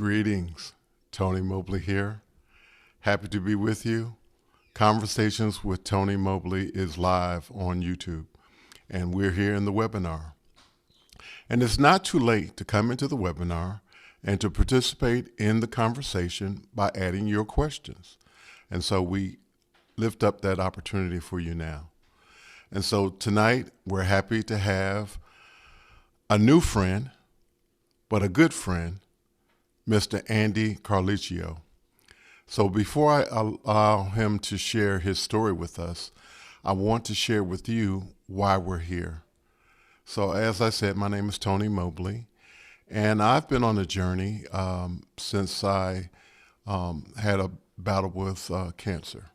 Greetings, Tony Mobley here. Happy to be with you. Conversations with Tony Mobley is live on YouTube, and we're here in the webinar. And it's not too late to come into the webinar and to participate in the conversation by adding your questions. And so we lift up that opportunity for you now. And so tonight, we're happy to have a new friend, but a good friend, Mr. Andy Carluccio. So before I allow him to share his story with us, I want to share with you why we're here. So as I said, my name is Tony Mobley, and I've been on a journey since I had a battle with cancer.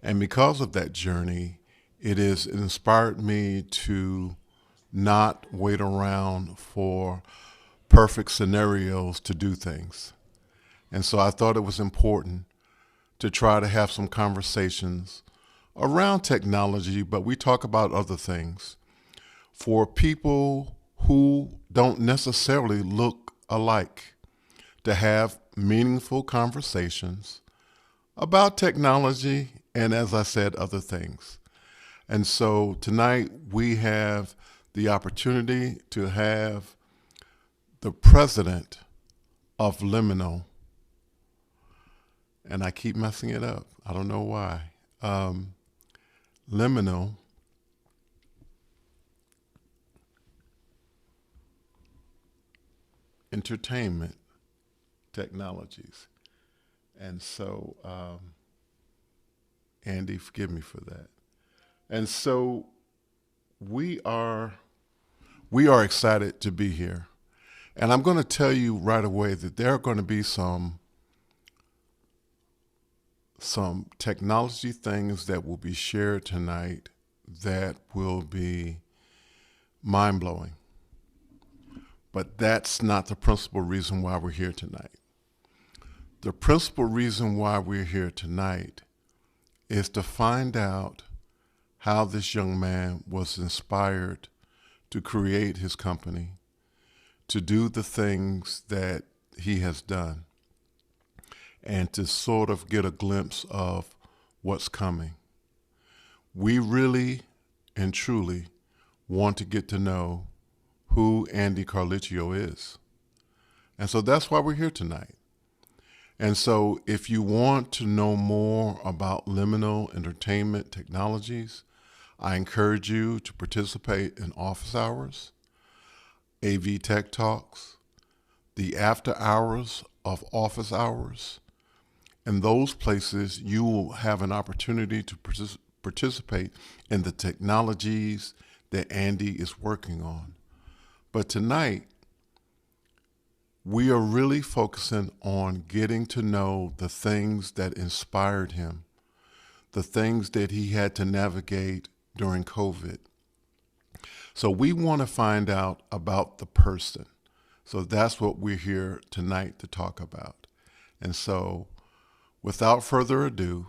And because of that journey, it has inspired me to not wait around for perfect scenarios to do things. And so I thought it was important to try to have some conversations around technology, but we talk about other things for people who don't necessarily look alike, to have meaningful conversations about technology and, as I said, other things. And so tonight we have the opportunity to have the president of Liminal, and I keep messing it up. I don't know why. Liminal Entertainment Technologies. And so, Andy, forgive me for that. And so we are excited to be here. And I'm going to tell you right away that there are going to be some technology things that will be shared tonight that will be mind-blowing. But that's not the principal reason why we're here tonight. The principal reason why we're here tonight is to find out how this young man was inspired to create his company, to do the things that he has done, and to sort of get a glimpse of what's coming. We really and truly want to get to know who Andy Carluccio is. And so that's why we're here tonight. And so if you want to know more about Liminal Entertainment Technologies, I encourage you to participate in office hours, AV Tech Talks, the after hours of office hours. In those places, you will have an opportunity to participate in the technologies that Andy is working on. But tonight, we are really focusing on getting to know the things that inspired him, the things that he had to navigate during COVID. So we want to find out about the person. So that's what we're here tonight to talk about. And so without further ado,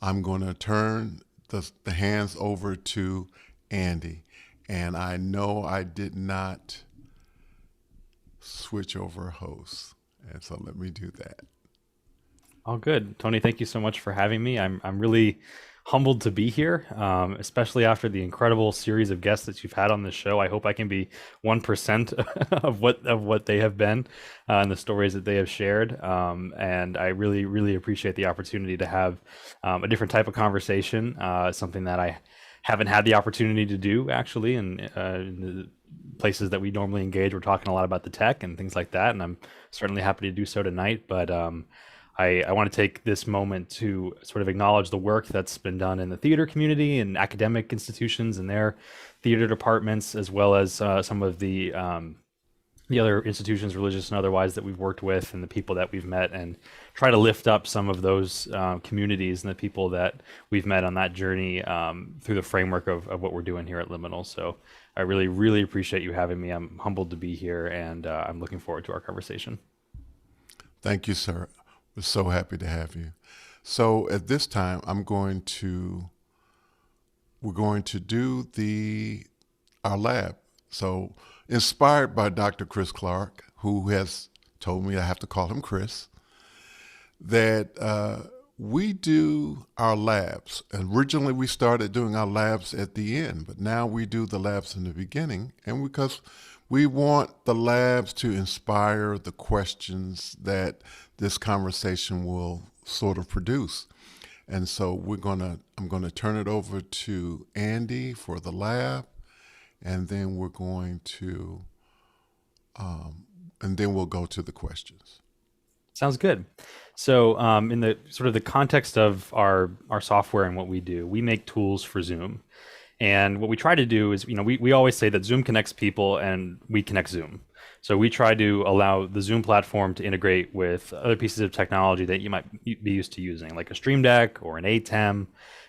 I'm going to turn the hands over to Andy. And I know I did not switch over hosts. And so let me do that. All good. Tony, thank you so much for having me. I'm really humbled to be here, especially after the incredible series of guests that you've had on this show. I hope I can be 1% of what they have been and the stories that they have shared. And I really, really appreciate the opportunity to have a different type of conversation, something that I haven't had the opportunity to do actually in the places that we normally engage. We're talking a lot about the tech and things like that, and I'm certainly happy to do so tonight. But I want to take this moment to sort of acknowledge the work that's been done in the theater community and academic institutions and their theater departments, as well as some of the other institutions, religious and otherwise, that we've worked with and the people that we've met, and try to lift up some of those communities and the people that we've met on that journey through the framework of what we're doing here at Liminal. So I really, really appreciate you having me. I'm humbled to be here, and I'm looking forward to our conversation. Thank you, sir. We're so happy to have you. So at this time, we're going to do our lab. So inspired by Dr. Chris Clark, who has told me I have to call him Chris, that we do our labs. Originally, we started doing our labs at the end, but now we do the labs in the beginning. And because we want the labs to inspire the questions that this conversation will sort of produce. And so I'm gonna turn it over to Andy for the lab, and then we're going to, and then we'll go to the questions. Sounds good. So in the sort of the context of our software and what we do, we make tools for Zoom. And what we try to do is, we always say that Zoom connects people and we connect Zoom. So we try to allow the Zoom platform to integrate with other pieces of technology that you might be used to using, like a Stream Deck or an ATEM,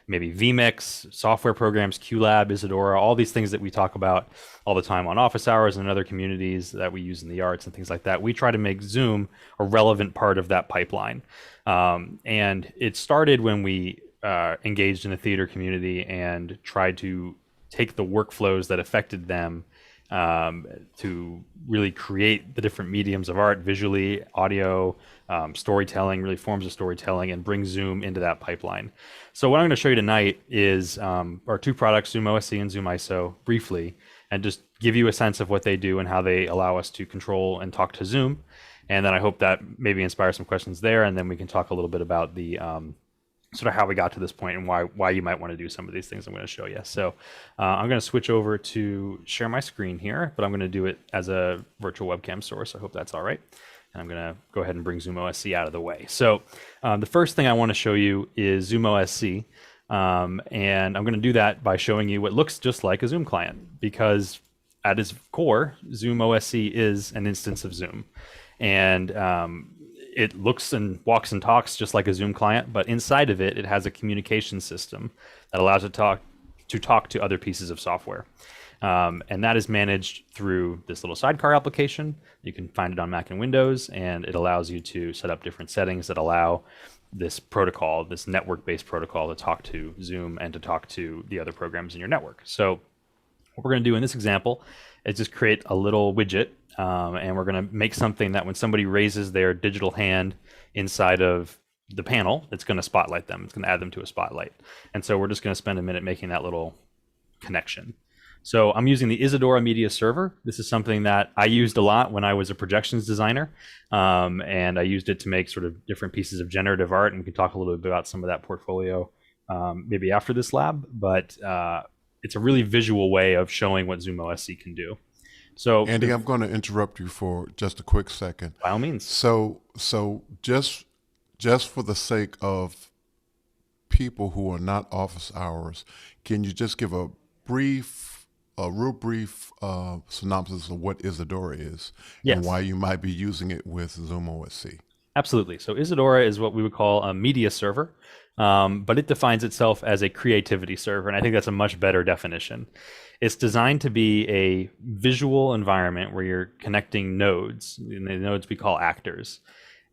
maybe vMix, software programs, QLab, Isadora, all these things that we talk about all the time on office hours and other communities that we use in the arts and things like that. We try to make Zoom a relevant part of that pipeline. And it started when we engaged in the theater community and tried to take the workflows that affected them to really create the different mediums of art, visually, audio, storytelling, really forms of storytelling, and bring Zoom into that pipeline. So what I'm going to show you tonight is our two products, ZoomOSC and ZoomISO, briefly, and just give you a sense of what they do and how they allow us to control and talk to Zoom. And then I hope that maybe inspires some questions there, and then we can talk a little bit about the sort of how we got to this point and why you might want to do some of these things I'm going to show you. So I'm going to switch over to share my screen here, but I'm going to do it as a virtual webcam source. I hope that's all right. And I'm going to go ahead and bring ZoomOSC out of the way. So the first thing I want to show you is ZoomOSC. And I'm going to do that by showing you what looks just like a Zoom client, because at its core, ZoomOSC is an instance of Zoom. And it looks and walks and talks just like a Zoom client, but inside of it, it has a communication system that allows it to talk to other pieces of software. And that is managed through this little sidecar application. You can find it on Mac and Windows, and it allows you to set up different settings that allow this protocol, this network-based protocol, to talk to Zoom and to talk to the other programs in your network. So what we're going to do in this example is just create a little widget, and we're going to make something that when somebody raises their digital hand inside of the panel, it's going to spotlight them. It's going to add them to a spotlight. And so we're just going to spend a minute making that little connection. So I'm using the Isadora Media Server. This is something that I used a lot when I was a projections designer, and I used it to make sort of different pieces of generative art, and we can talk a little bit about some of that portfolio maybe after this lab, but it's a really visual way of showing what ZoomOSC can do. So Andy, I'm going to interrupt you for just a quick second. By all means. So just for the sake of people who are not office hours, can you just give a real brief synopsis of what Isadora is? Yes. And why you might be using it with ZoomOSC? Absolutely. So Isadora is what we would call a media server, but it defines itself as a creativity server, and I think that's a much better definition. It's designed to be a visual environment where you're connecting nodes, and the nodes we call actors,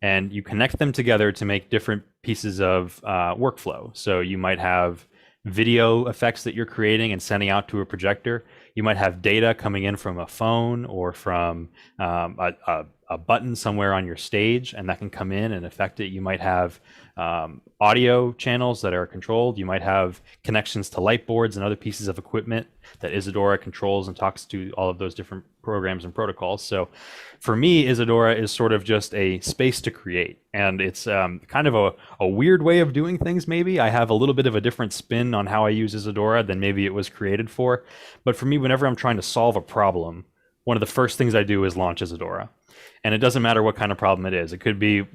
and you connect them together to make different pieces of workflow. So you might have video effects that you're creating and sending out to a projector. You might have data coming in from a phone or from a button somewhere on your stage, and that can come in and affect it. You might have audio channels that are controlled. You might have connections to light boards and other pieces of equipment that Isadora controls and talks to all of those different programs and protocols. So for me, Isadora is sort of just a space to create. And it's kind of a weird way of doing things, maybe. I have a little bit of a different spin on how I use Isadora than maybe it was created for. But for me, whenever I'm trying to solve a problem, one of the first things I do is launch Isadora. And it doesn't matter what kind of problem it is. It could be,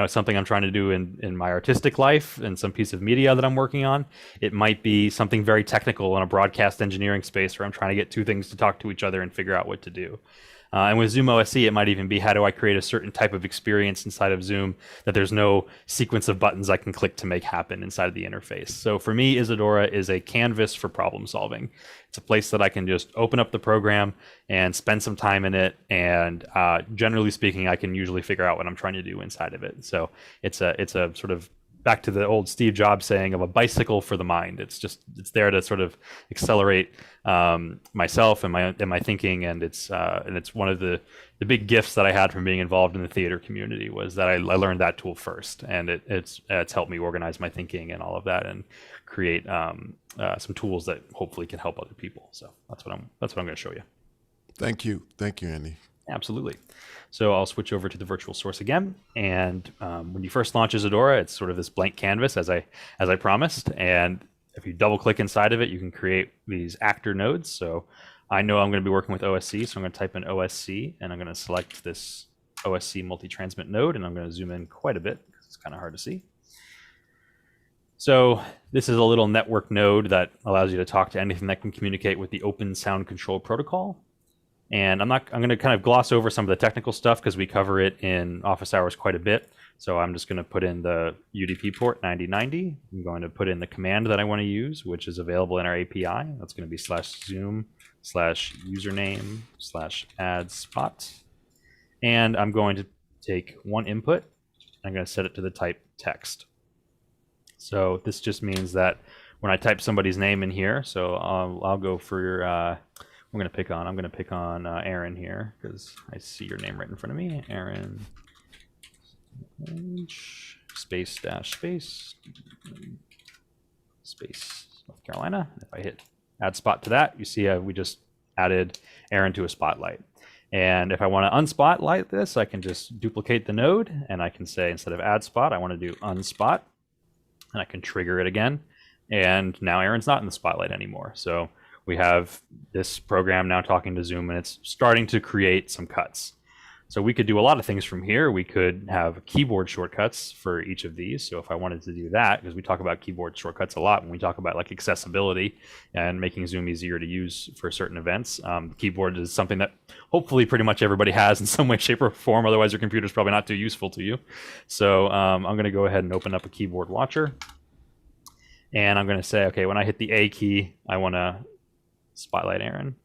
something I'm trying to do in my artistic life and some piece of media that I'm working on. It might be something very technical in a broadcast engineering space where I'm trying to get two things to talk to each other and figure out what to do. And with ZoomOSC, it might even be, how do I create a certain type of experience inside of Zoom that there's no sequence of buttons I can click to make happen inside of the interface. So for me, Isadora is a canvas for problem solving. It's a place that I can just open up the program and spend some time in it. And generally speaking, I can usually figure out what I'm trying to do inside of it. So it's a sort of back to the old Steve Jobs saying of a bicycle for the mind. It's there to sort of accelerate myself and my thinking, and it's one of the the big gifts that I had from being involved in the theater community was that I learned that tool first, and it's helped me organize my thinking and all of that, and create some tools that hopefully can help other people. So that's what I'm going to show you. Thank you, Andy. Absolutely. So I'll switch over to the virtual source again, and when you first launch Isadora, it's sort of this blank canvas as I promised, and if you double click inside of it, you can create these actor nodes. So I know I'm going to be working with OSC, so I'm going to type in OSC, and I'm going to select this OSC multi-transmit node, and I'm going to zoom in quite a bit because it's kind of hard to see. So this is a little network node that allows you to talk to anything that can communicate with the Open Sound Control Protocol. And I'm going to kind of gloss over some of the technical stuff because we cover it in office hours quite a bit. So I'm just going to put in the UDP port 9090. I'm going to put in the command that I want to use, which is available in our API. That's going to be /zoom/username/add spot. And I'm going to take one input. I'm going to set it to the type text. So this just means that when I type somebody's name in here, so I'll go for I'm going to pick on Aaron here because I see your name right in front of me. Aaron space North Carolina. If I hit add spot to that, you see we just added Aaron to a spotlight. And if I want to unspotlight this, I can just duplicate the node, and I can say instead of add spot, I want to do unspot, and I can trigger it again. And now Aaron's not in the spotlight anymore. So we have this program now talking to Zoom, and it's starting to create some cuts. So we could do a lot of things from here. We could have keyboard shortcuts for each of these. So if I wanted to do that, because we talk about keyboard shortcuts a lot when we talk about like accessibility and making Zoom easier to use for certain events. Keyboard is something that hopefully pretty much everybody has in some way, shape, or form. Otherwise, your computer's probably not too useful to you. So I'm going to go ahead and open up a keyboard watcher. And I'm going to say, okay, when I hit the A key, I want to spotlight Aaron.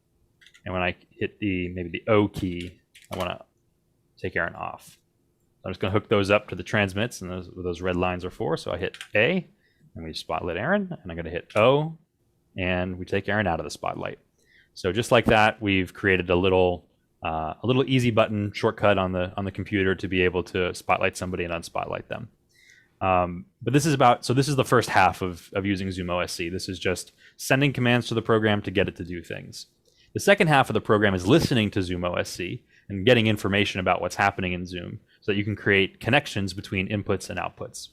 And when I hit maybe the O key, I want to take Aaron off. I'm just going to hook those up to the transmits, and those red lines are for. So I hit A, and we spotlight Aaron, and I'm going to hit O, and we take Aaron out of the spotlight. So just like that, we've created a little easy button shortcut on the computer to be able to spotlight somebody and unspotlight them. But this is the first half of using ZoomOSC. This is just sending commands to the program to get it to do things. The second half of the program is listening to ZoomOSC and getting information about what's happening in Zoom so that you can create connections between inputs and outputs.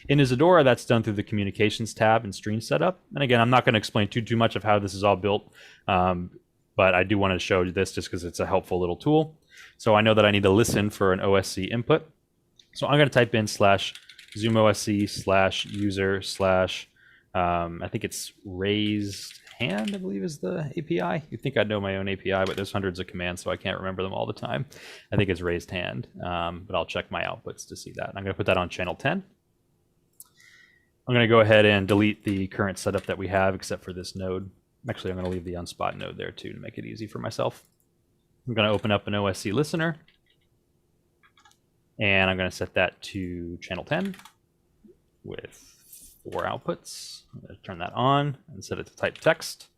In Isadora, that's done through the Communications tab and Stream Setup. And again, I'm not going to explain too much of how this is all built, but I do want to show this just because it's a helpful little tool. So I know that I need to listen for an OSC input. So I'm going to type in /ZoomOSC/user/ I think it's raised hand, I believe is the API. You'd think I'd know my own API, but there's hundreds of commands, so I can't remember them all the time. I think it's raised hand, but I'll check my outputs to see that. I'm going to put that on channel 10. I'm going to go ahead and delete the current setup that we have, except for this node. Actually, I'm going to leave the unspot node there too to make it easy for myself. I'm going to open up an OSC listener, and I'm going to set that to channel 10 with 4 outputs. I'm going to turn that on and set it to type text.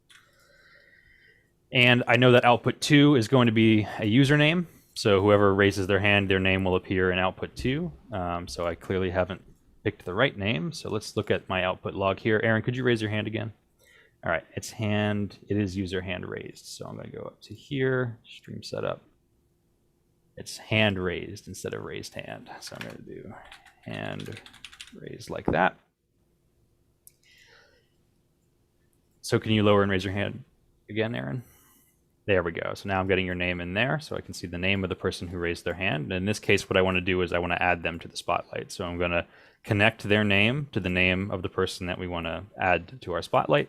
And I know that output 2 is going to be a username. So whoever raises their hand, their name will appear in output 2. So I clearly haven't picked the right name. So let's look at my output log here. Aaron, could you raise your hand again? All right, it is user hand raised. So I'm going to go up to here, stream setup. It's hand raised instead of raised hand. So I'm going to do hand raised like that. So can you lower and raise your hand again, Aaron? There we go. So now I'm getting your name in there, so I can see the name of the person who raised their hand. And in this case, what I want to do is I want to add them to the spotlight. So I'm going to connect their name to the name of the person that we want to add to our spotlight.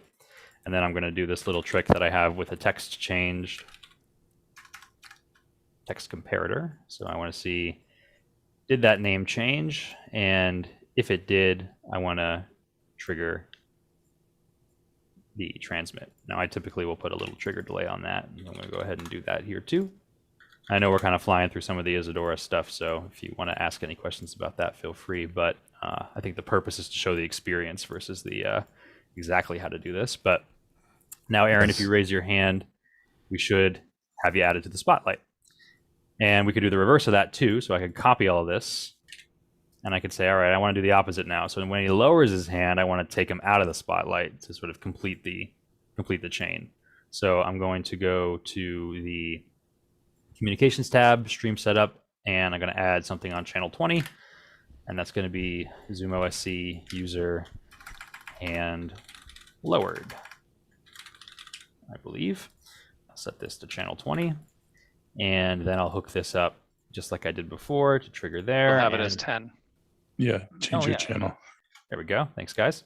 And then I'm going to do this little trick that I have with a text change text comparator. So I want to see, did that name change? And if it did, I want to trigger the transmit. Now I typically will put a little trigger delay on that. I'm going to go ahead and do that here too. I know we're kind of flying through some of the Isadora stuff, so if you want to ask any questions about that, feel free. But I think the purpose is to show the experience versus the exactly how to do this. But now, Aaron, if you raise your hand, we should have you added to the spotlight. And we could do the reverse of that too. So I could copy all of this, and I could say, all right, I want to do the opposite now. So when he lowers his hand, I want to take him out of the spotlight to sort of complete the chain. So I'm going to go to the communications tab, stream setup, and I'm going to add something on channel 20, and that's going to be ZoomOSC user hand lowered, I believe. I'll set this to channel 20, and then I'll hook this up just like I did before to trigger there. We'll have it as 10. Yeah, change your channel. There we go. Thanks, guys.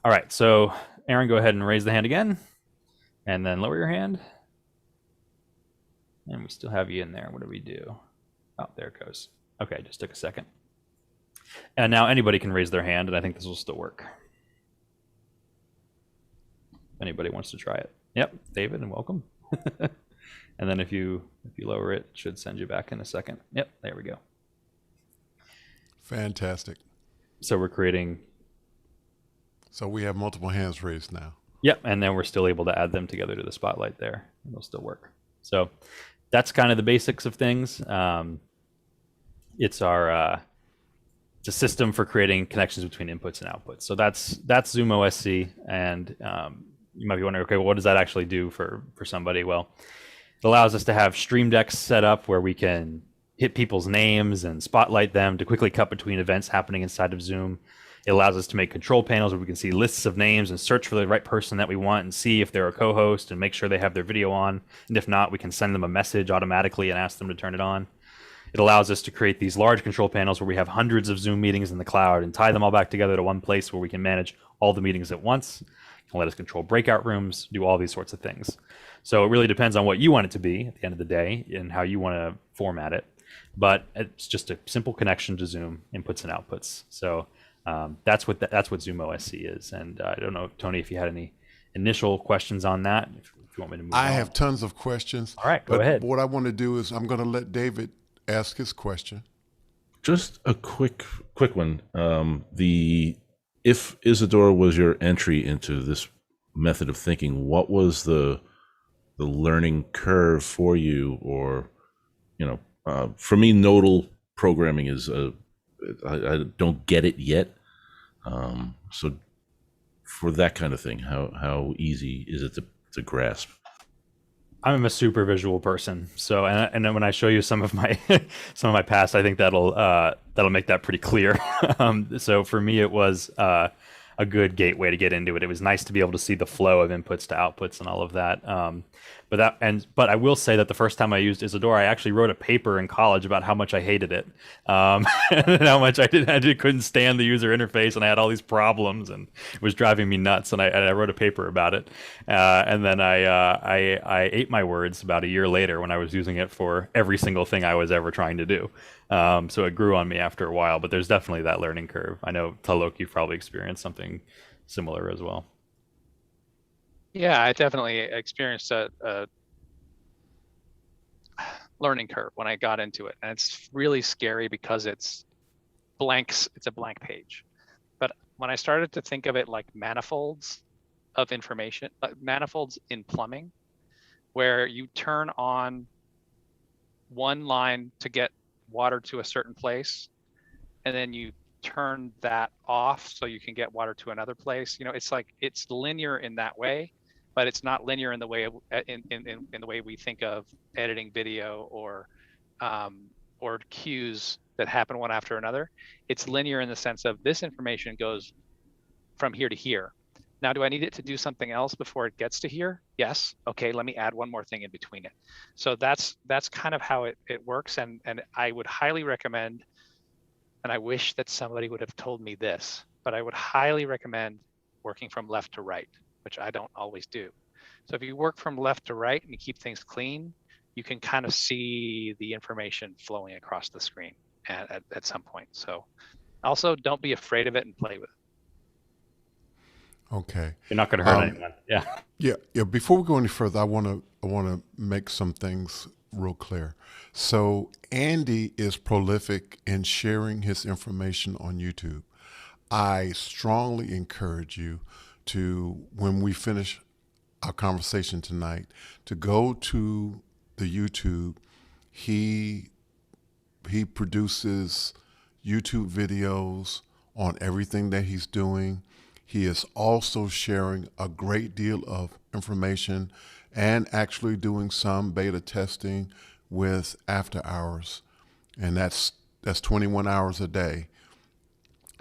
All right, so Aaron, go ahead and raise the hand again, and then lower your hand. And we still have you in there. What do we do? Oh, there it goes. Okay, just took a second. And now anybody can raise their hand, and I think this will still work. If anybody wants to try it. Yep, David, and welcome. And then if you lower it, it should send you back in a second. Yep, there we go. Fantastic. So we're creating. So we have multiple hands raised now. Yep, and then we're still able to add them together to the spotlight there. And they'll still work. So that's kind of the basics of things. It's our it's a system for creating connections between inputs and outputs. So that's ZoomOSC, and you might be wondering, okay, well, what does that actually do for somebody? Well, it allows us to have stream decks set up where we can hit people's names and spotlight them to quickly cut between events happening inside of Zoom. It allows us to make control panels where we can see lists of names and search for the right person that we want and see if they're a co-host and make sure they have their video on. And if not, we can send them a message automatically and ask them to turn it on. It allows us to create these large control panels where we have hundreds of Zoom meetings in the cloud and tie them all back together to one place where we can manage all the meetings at once. It can let us control breakout rooms, do all these sorts of things. So it really depends on what you want it to be at the end of the day and how you want to format it. But it's just a simple connection to Zoom, inputs and outputs. So that's what ZoomOSC is. And I don't know, Tony, if you had any initial questions on that, if you want me to move on. I have tons of questions. All right, go ahead. What I want to do is I'm going to let David ask his question. Just a quick one. If Isadora was your entry into this method of thinking, what was the learning curve for you? Or, for me, nodal programming is I don't get it yet. So for that kind of thing, how easy is it to grasp? I'm a super visual person, so and then when I show you some of my past, I think that'll make that pretty clear. So for me, it was a good gateway to get into it. It was nice to be able to see the flow of inputs to outputs and all of that. But I will say that the first time I used Isadora, I actually wrote a paper in college about how much I hated it, and how much I couldn't stand the user interface, and I had all these problems, and it was driving me nuts. And I wrote a paper about it, and then I ate my words about a year later when I was using it for every single thing I was ever trying to do. So it grew on me after a while, but there's definitely that learning curve. I know, Talok, you've probably experienced something similar as well. Yeah, I definitely experienced a learning curve when I got into it, and it's really scary because it's blanks. It's a blank page. But when I started to think of it like manifolds of information, manifolds in plumbing, where you turn on one line to get water to a certain place, and then you turn that off so you can get water to another place. It's like it's linear in that way, but it's not linear in the way in the way we think of editing video or cues that happen one after another. It's linear in the sense of this information goes from here to here. Now, do I need it to do something else before it gets to here? Yes. Okay, let me add one more thing in between it. So that's kind of how it works. And I would highly recommend, and I wish that somebody would have told me this, but I would highly recommend working from left to right, which I don't always do. So if you work from left to right and you keep things clean, you can kind of see the information flowing across the screen at some point. So also don't be afraid of it and play with it. Okay. You're not going to hurt anyone. Yeah. Yeah. Before we go any further, I want to make some things real clear. So Andy is prolific in sharing his information on YouTube. I strongly encourage you to, when we finish our conversation tonight, to go to the YouTube He produces YouTube videos on everything that he's doing. He is also sharing a great deal of information and actually doing some beta testing with After Hours. And that's 21 hours a day.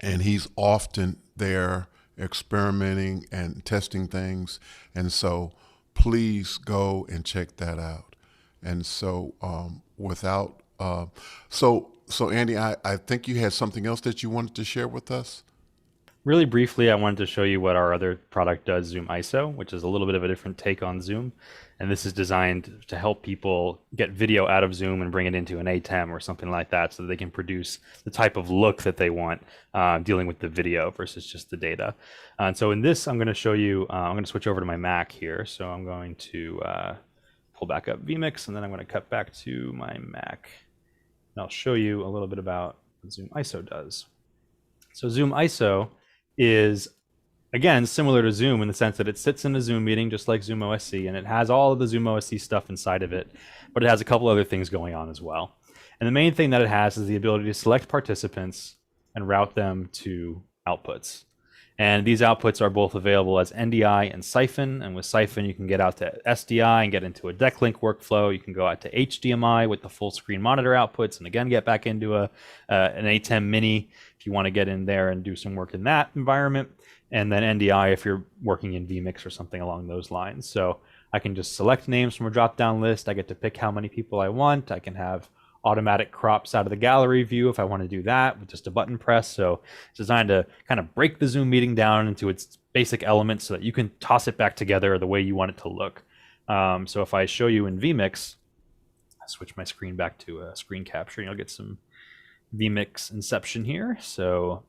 And he's often there experimenting and testing things. And so please go and check that out. And so so Andy, I think you had something else that you wanted to share with us. Really briefly, I wanted to show you what our other product does, ZoomISO, which is a little bit of a different take on Zoom. And this is designed to help people get video out of Zoom and bring it into an ATEM or something like that so that they can produce the type of look that they want dealing with the video versus just the data. And so in this, I'm going to show you, I'm going to switch over to my Mac here. So I'm going to pull back up vMix, and then I'm going to cut back to my Mac. And I'll show you a little bit about what ZoomISO does. So ZoomISO is, again, similar to Zoom in the sense that it sits in a Zoom meeting just like ZoomOSC, and it has all of the ZoomOSC stuff inside of it, but it has a couple other things going on as well. And the main thing that it has is the ability to select participants and route them to outputs. And these outputs are both available as NDI and Siphon. And with Siphon, you can get out to SDI and get into a DeckLink workflow. You can go out to HDMI with the full screen monitor outputs, and again, get back into an ATEM Mini if you want to get in there and do some work in that environment. And then NDI if you're working in vMix or something along those lines. So I can just select names from a drop-down list. I get to pick how many people I want. I can have automatic crops out of the gallery view if I want to do that with just a button press. So it's designed to kind of break the Zoom meeting down into its basic elements so that you can toss it back together the way you want it to look. So if I show you in vMix, I'll switch my screen back to a screen capture, and you'll get some vMix inception here. So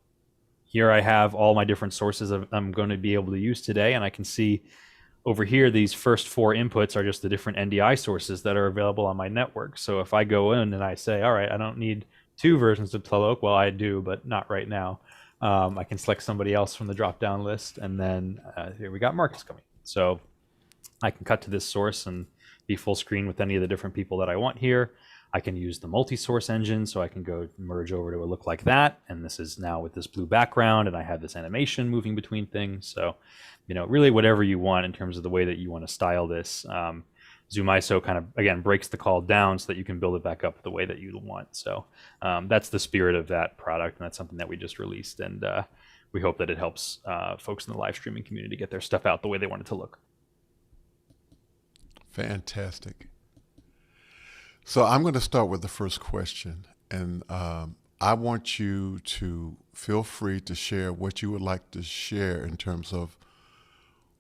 here I have all my different sources I'm going to be able to use today, and I can see over here, these first 4 inputs are just the different NDI sources that are available on my network. So if I go in and I say, all right, I don't need 2 versions of Tlaloc, well, I do, but not right now. I can select somebody else from the drop-down list, and then here we got Marcus coming. So I can cut to this source and be full screen with any of the different people that I want here. I can use the multi-source engine, so I can go merge over to a look like that. And this is now with this blue background, and I have this animation moving between things. So, you know, really whatever you want in terms of the way that you want to style this. ZoomISO kind of, again, breaks the call down so that you can build it back up the way that you want. So that's the spirit of that product, and that's something that we just released. And we hope that it helps folks in the live streaming community get their stuff out the way they want it to look. Fantastic. So I'm going to start with the first question, and I want you to feel free to share what you would like to share in terms of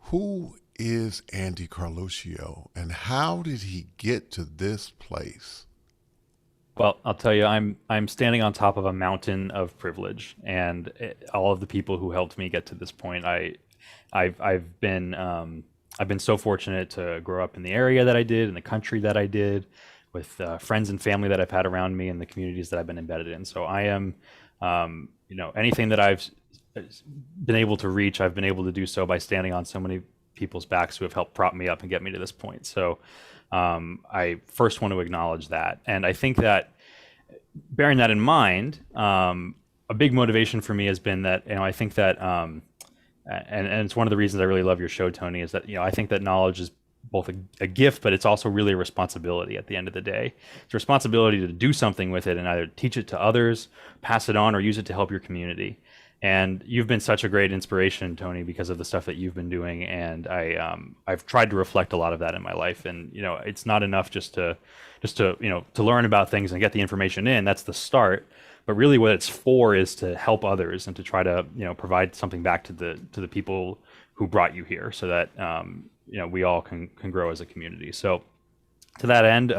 who is Andy Carluccio and how did he get to this place? Well, I'll tell you, I'm standing on top of a mountain of privilege, and all of the people who helped me get to this point, I've been so fortunate to grow up in the area that I did, in the country that I did, with friends and family that I've had around me and the communities that I've been embedded in. So I am, you know, anything that I've been able to reach, I've been able to do so by standing on so many people's backs who have helped prop me up and get me to this point. So I first want to acknowledge that. And I think that bearing that in mind, a big motivation for me has been that, you know, I think that, and it's one of the reasons I really love your show, Tony, is that, you know, I think that knowledge is both a gift, but it's also really a responsibility at the end of the day. It's a responsibility to do something with it and either teach it to others, pass it on, or use it to help your community. And you've been such a great inspiration, Tony, because of the stuff that you've been doing. And I've tried to reflect a lot of that in my life. And, you know, it's not enough just to, you know, to learn about things and get the information in. That's the start. But really what it's for is to help others and to try to, you know, provide something back to the people who brought you here so that, you know, we all can grow as a community. So to that end,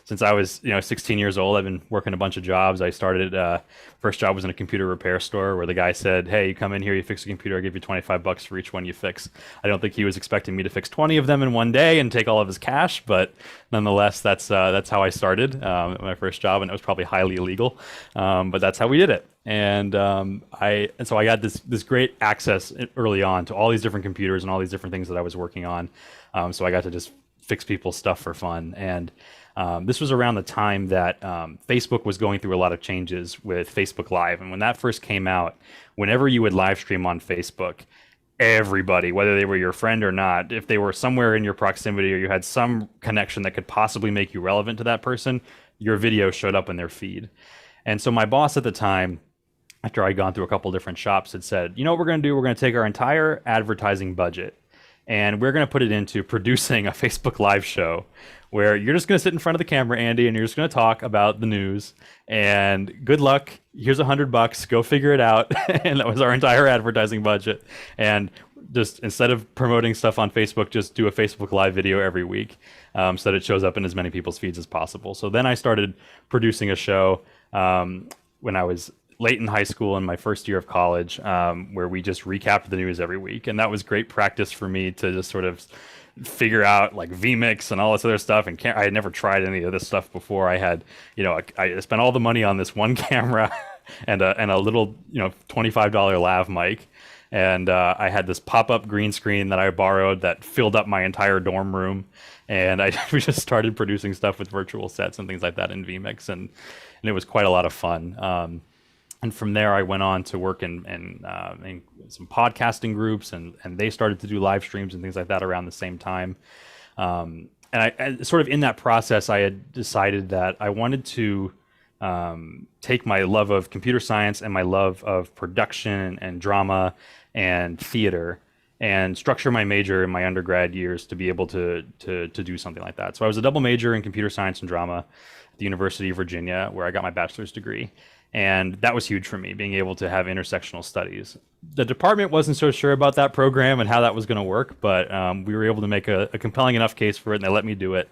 since I was, you know, 16 years old, I've been working a bunch of jobs. I started, first job was in a computer repair store where the guy said, hey, you come in here, you fix a computer, I'll give you $25 for each one you fix. I don't think he was expecting me to fix 20 of them in one day and take all of his cash, but nonetheless, that's how I started my first job, and it was probably highly illegal, but that's how we did it. And so I got this great access early on to all these different computers and all these different things that I was working on. So I got to just fix people's stuff for fun. And This was around the time that Facebook was going through a lot of changes with Facebook Live. And when that first came out, whenever you would live stream on Facebook, everybody, whether they were your friend or not, if they were somewhere in your proximity or you had some connection that could possibly make you relevant to that person, your video showed up in their feed. And so my boss at the time, after I'd gone through a couple different shops, had said, you know what we're going to do? We're going to take our entire advertising budget and we're going to put it into producing a Facebook Live show where you're just going to sit in front of the camera, Andy, and you're just going to talk about the news. And good luck. Here's $100. Go figure it out. And that was our entire advertising budget. And just instead of promoting stuff on Facebook, just do a Facebook Live video every week so that it shows up in as many people's feeds as possible. So then I started producing a show when I was late in high school in my first year of college, where we just recapped the news every week. And that was great practice for me to just sort of figure out like vMix and all this other stuff. And I had never tried any of this stuff before. I had, I spent all the money on this one camera and a little, $25 lav mic. And I had this pop-up green screen that I borrowed that filled up my entire dorm room. And we just started producing stuff with virtual sets and things like that in vMix. And it was quite a lot of fun. And from there, I went on to work in some podcasting groups, and they started to do live streams and things like that around the same time. And I sort of in that process, I had decided that I wanted to take my love of computer science and my love of production and drama and theater and structure my major in my undergrad years to be able to do something like that. So I was a double major in computer science and drama at the University of Virginia, where I got my bachelor's degree. And that was huge for me, being able to have intersectional studies. The department wasn't so sure about that program and how that was going to work, but we were able to make a compelling enough case for it, and they let me do it.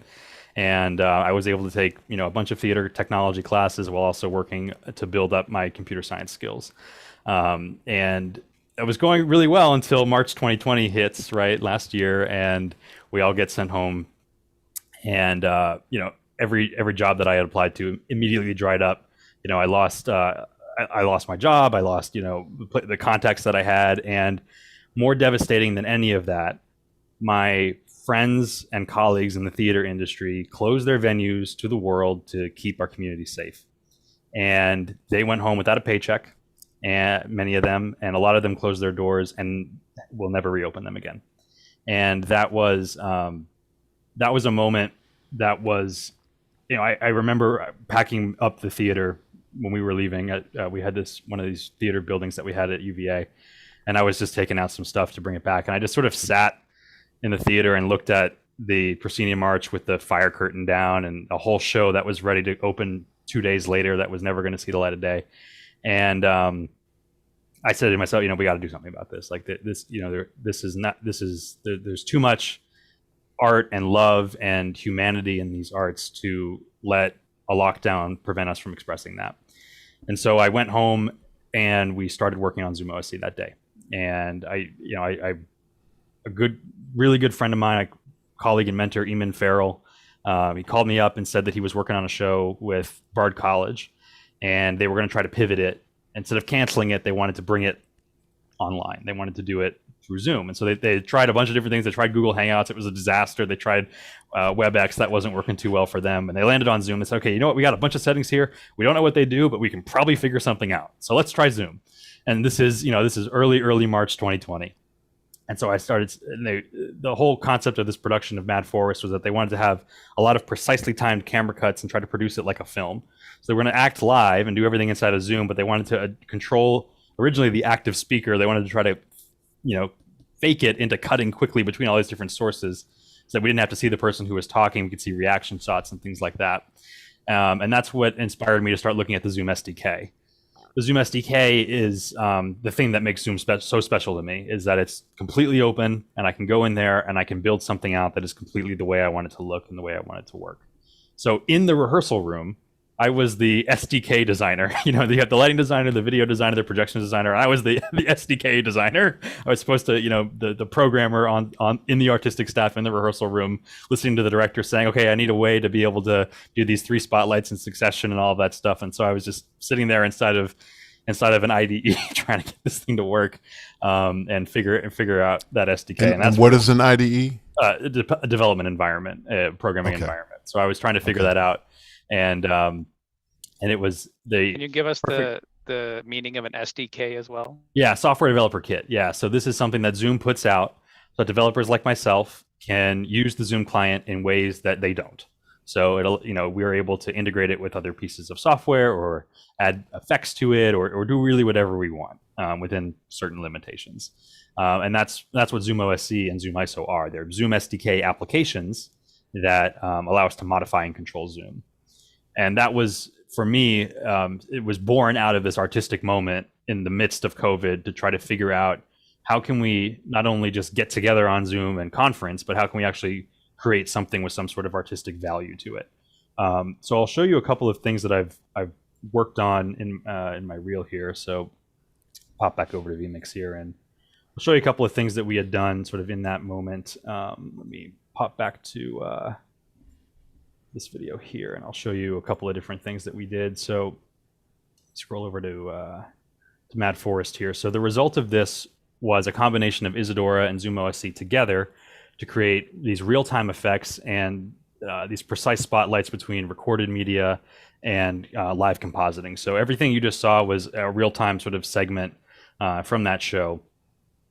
And I was able to take a bunch of theater technology classes while also working to build up my computer science skills. And it was going really well until March 2020 hits, right, last year, and we all get sent home. And every job that I had applied to immediately dried up. I lost my job. I lost, the contacts that I had, and more devastating than any of that, my friends and colleagues in the theater industry closed their venues to the world to keep our community safe. And they went home without a paycheck, and many of them, and a lot of them closed their doors and will never reopen them again. And that was a moment that was, I remember packing up the theater when we were leaving. We had one of these theater buildings that we had at UVA, and I was just taking out some stuff to bring it back. And I just sort of sat in the theater and looked at the proscenium arch with the fire curtain down and a whole show that was ready to open 2 days later that was never going to see the light of day. And I said to myself, we got to do something about this. Like this, there's too much art and love and humanity in these arts to let a lockdown prevent us from expressing that. And so I went home and we started working on ZoomOSC that day. And I really good friend of mine, a colleague and mentor, Eamon Farrell, he called me up and said that he was working on a show with Bard College, and they were going to try to pivot it. Instead of canceling it, they wanted to bring it online. They wanted to do it through Zoom. And so they tried a bunch of different things. They tried Google Hangouts. It was a disaster. They tried WebEx. That wasn't working too well for them. And they landed on Zoom. They said, okay, you know what? We got a bunch of settings here. We don't know what they do, but we can probably figure something out. So let's try Zoom. And this is early March 2020. And so I started, the whole concept of this production of Mad Forest was that they wanted to have a lot of precisely timed camera cuts and try to produce it like a film. So they were going to act live and do everything inside of Zoom, but they wanted to control originally the active speaker. They wanted to try to, fake it into cutting quickly between all these different sources so that we didn't have to see the person who was talking. We could see reaction shots and things like that. And that's what inspired me to start looking at the Zoom SDK. The Zoom SDK is the thing that makes Zoom so special to me, is that it's completely open and I can go in there and I can build something out that is completely the way I want it to look and the way I want it to work. So in the rehearsal room, I was the SDK designer. You have the lighting designer, the video designer, the projection designer. I was the SDK designer. I was supposed to, the programmer in the artistic staff in the rehearsal room, listening to the director saying, okay, I need a way to be able to do these 3 spotlights in succession and all of that stuff. And so I was just sitting there inside of an IDE trying to get this thing to work and figure out that SDK. And what is an IDE? development environment, programming Okay. environment. So I was trying to figure Okay. that out, and it was Can you give us perfect- the meaning of an SDK as well? Yeah, software developer kit. Yeah, so this is something that Zoom puts out so developers like myself can use the Zoom client in ways that they don't. So it'll, we're able to integrate it with other pieces of software or add effects to it or do really whatever we want within certain limitations. And that's what ZoomOSC and ZoomISO are. They're Zoom SDK applications that allow us to modify and control Zoom. And that was, for me, it was born out of this artistic moment in the midst of COVID to try to figure out how can we not only just get together on Zoom and conference, but how can we actually create something with some sort of artistic value to it. So I'll show you a couple of things that I've worked on in my reel here. So pop back over to vMix here, and I'll show you a couple of things that we had done sort of in that moment. Let me pop back to this video here, and I'll show you a couple of different things that we did. So scroll over to Mad Forest here. So the result of this was a combination of Isadora and ZoomOSC together to create these real-time effects and these precise spotlights between recorded media and live compositing. So everything you just saw was a real-time sort of segment from that show,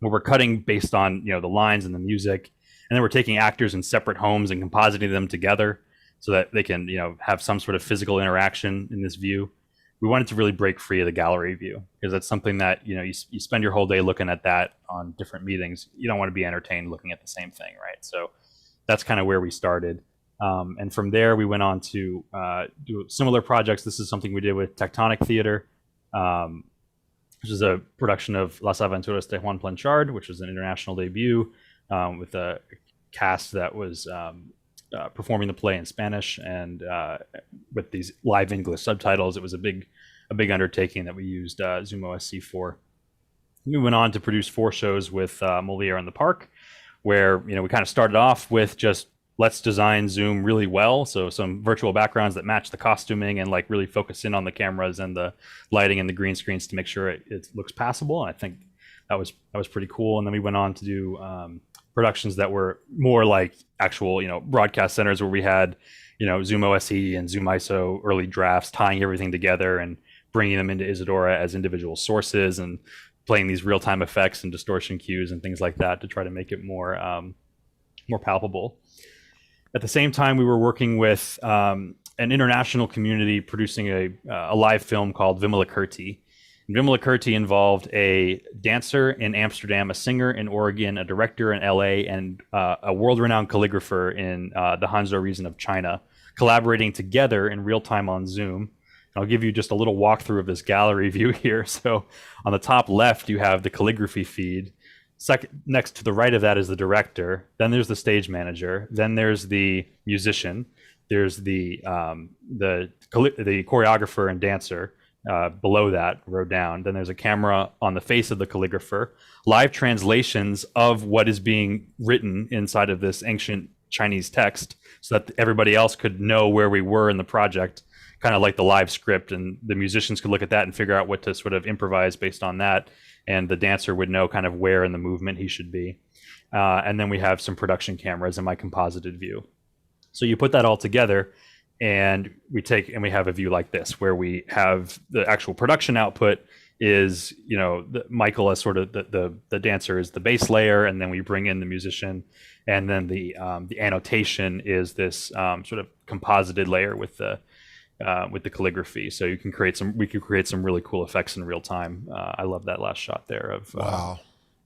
where we're cutting based on the lines and the music, and then we're taking actors in separate homes and compositing them together so that they can have some sort of physical interaction in this view. We wanted to really break free of the gallery view, because that's something that you spend your whole day looking at that on different meetings. You don't want to be entertained looking at the same thing, right? So that's kind of where we started. And from there, we went on to do similar projects. This is something we did with Tectonic Theater, which is a production of Las Aventuras de Juan Planchard, which was an international debut with a cast that was performing the play in Spanish and with these live English subtitles. It was a big undertaking that we used ZoomOSC for. We went on to produce 4 shows with Moliere in the Park, where we kind of started off with just let's design Zoom really well, so some virtual backgrounds that match the costuming and like really focus in on the cameras and the lighting and the green screens to make sure it looks passable. And I think that was pretty cool. And then we went on to do productions that were more like actual broadcast centers, where we had ZoomOSC and ZoomISO early drafts, tying everything together and bringing them into Isadora as individual sources and playing these real-time effects and distortion cues and things like that to try to make it more palpable. At the same time, we were working with an international community producing a live film called Vimalakurti. Vimalakurti involved a dancer in Amsterdam, a singer in Oregon, a director in LA, and a world-renowned calligrapher in the Hanzhou region of China, collaborating together in real time on Zoom. I'll give you just a little walkthrough of this gallery view here. So on the top left, you have the calligraphy feed. Next to the right of that is the director. Then there's the stage manager. Then there's the musician. There's the choreographer and dancer. Below that, row down. Then there's a camera on the face of the calligrapher. Live translations of what is being written inside of this ancient Chinese text, so that everybody else could know where we were in the project, kind of like the live script, and the musicians could look at that and figure out what to sort of improvise based on that, and the dancer would know kind of where in the movement he should be. And then we have some production cameras in my composited view. So you put that all together, and we have a view like this, where we have the actual production output is, Michael as sort of the dancer is the base layer, and then we bring in the musician, and then the annotation is this sort of composited layer with the calligraphy. So we could create some really cool effects in real time. I love that last shot there of wow.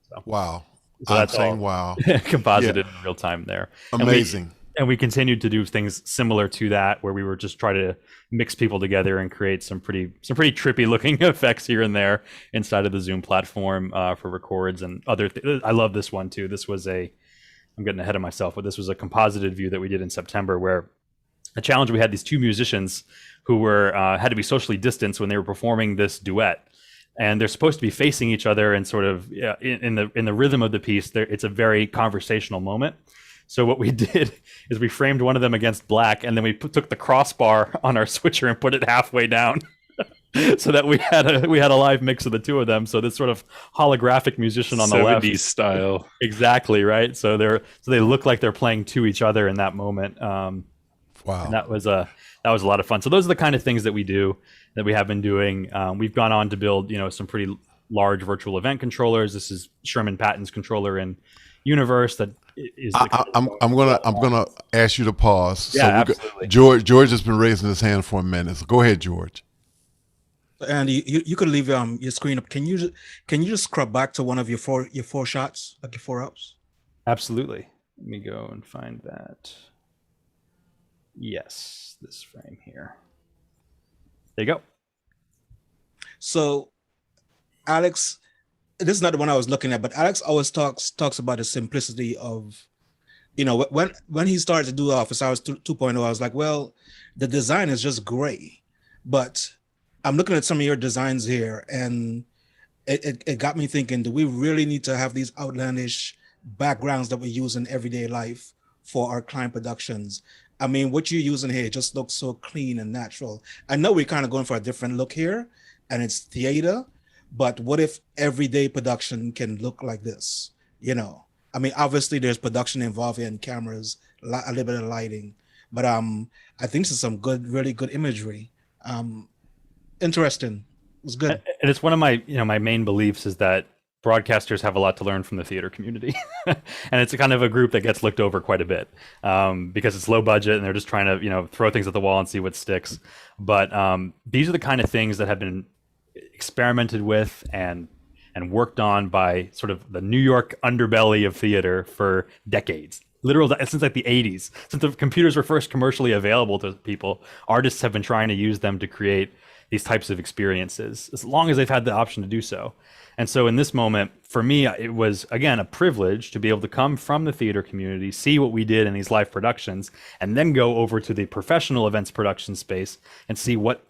So Wow. So that's all wow. composited in real time there. Amazing. And we continued to do things similar to that, where we were just trying to mix people together and create some pretty trippy looking effects here and there inside of the Zoom platform for records and other I love this one too. This was I'm getting ahead of myself, but this was a composited view that we did in September, where a challenge, we had these 2 musicians who were had to be socially distanced when they were performing this duet. And they're supposed to be facing each other and sort of in the rhythm of the piece. It's a very conversational moment. So what we did is we framed one of them against black, and then we took the crossbar on our switcher and put it halfway down. so that we had a live mix of the two of them. So this sort of holographic musician on the left, 70s style. exactly right. So they look like they're playing to each other in that moment. Wow. And that was a lot of fun. So those are the kind of things that we do, that we have been doing. We've gone on to build, some pretty large virtual event controllers. This is Sherman Patton's controller in Universe. That is. I'm gonna ask you to pause. Yeah, absolutely. George has been raising his hand for a minute. So go ahead, George. And you could leave your screen up. Can you just scrub back to one of your four shots, like your 4-ups? Absolutely. Let me go and find that. Yes, this frame here. There you go. So, Alex, this is not the one I was looking at, but Alex always talks about the simplicity of, when he started to do Office Hours 2.0, I was like, well, the design is just gray, but I'm looking at some of your designs here, and it got me thinking, do we really need to have these outlandish backgrounds that we use in everyday life for our client productions? I mean, what you're using here just looks so clean and natural. I know we're kind of going for a different look here, and it's theater, but what if everyday production can look like this? I mean, obviously there's production involving cameras, a little bit of lighting, but I think this is some really good imagery. Interesting. It was good. And it's one of my, my main beliefs is that broadcasters have a lot to learn from the theater community. And it's a kind of a group that gets looked over quite a bit because it's low budget and they're just trying to, throw things at the wall and see what sticks. But these are the kind of things that have been experimented with and worked on by sort of the New York underbelly of theater for decades. Since like the 80s, since the computers were first commercially available to people, artists have been trying to use them to create these types of experiences as long as they've had the option to do so. And so in this moment, for me, it was, again, a privilege to be able to come from the theater community, see what we did in these live productions, and then go over to the professional events production space and see what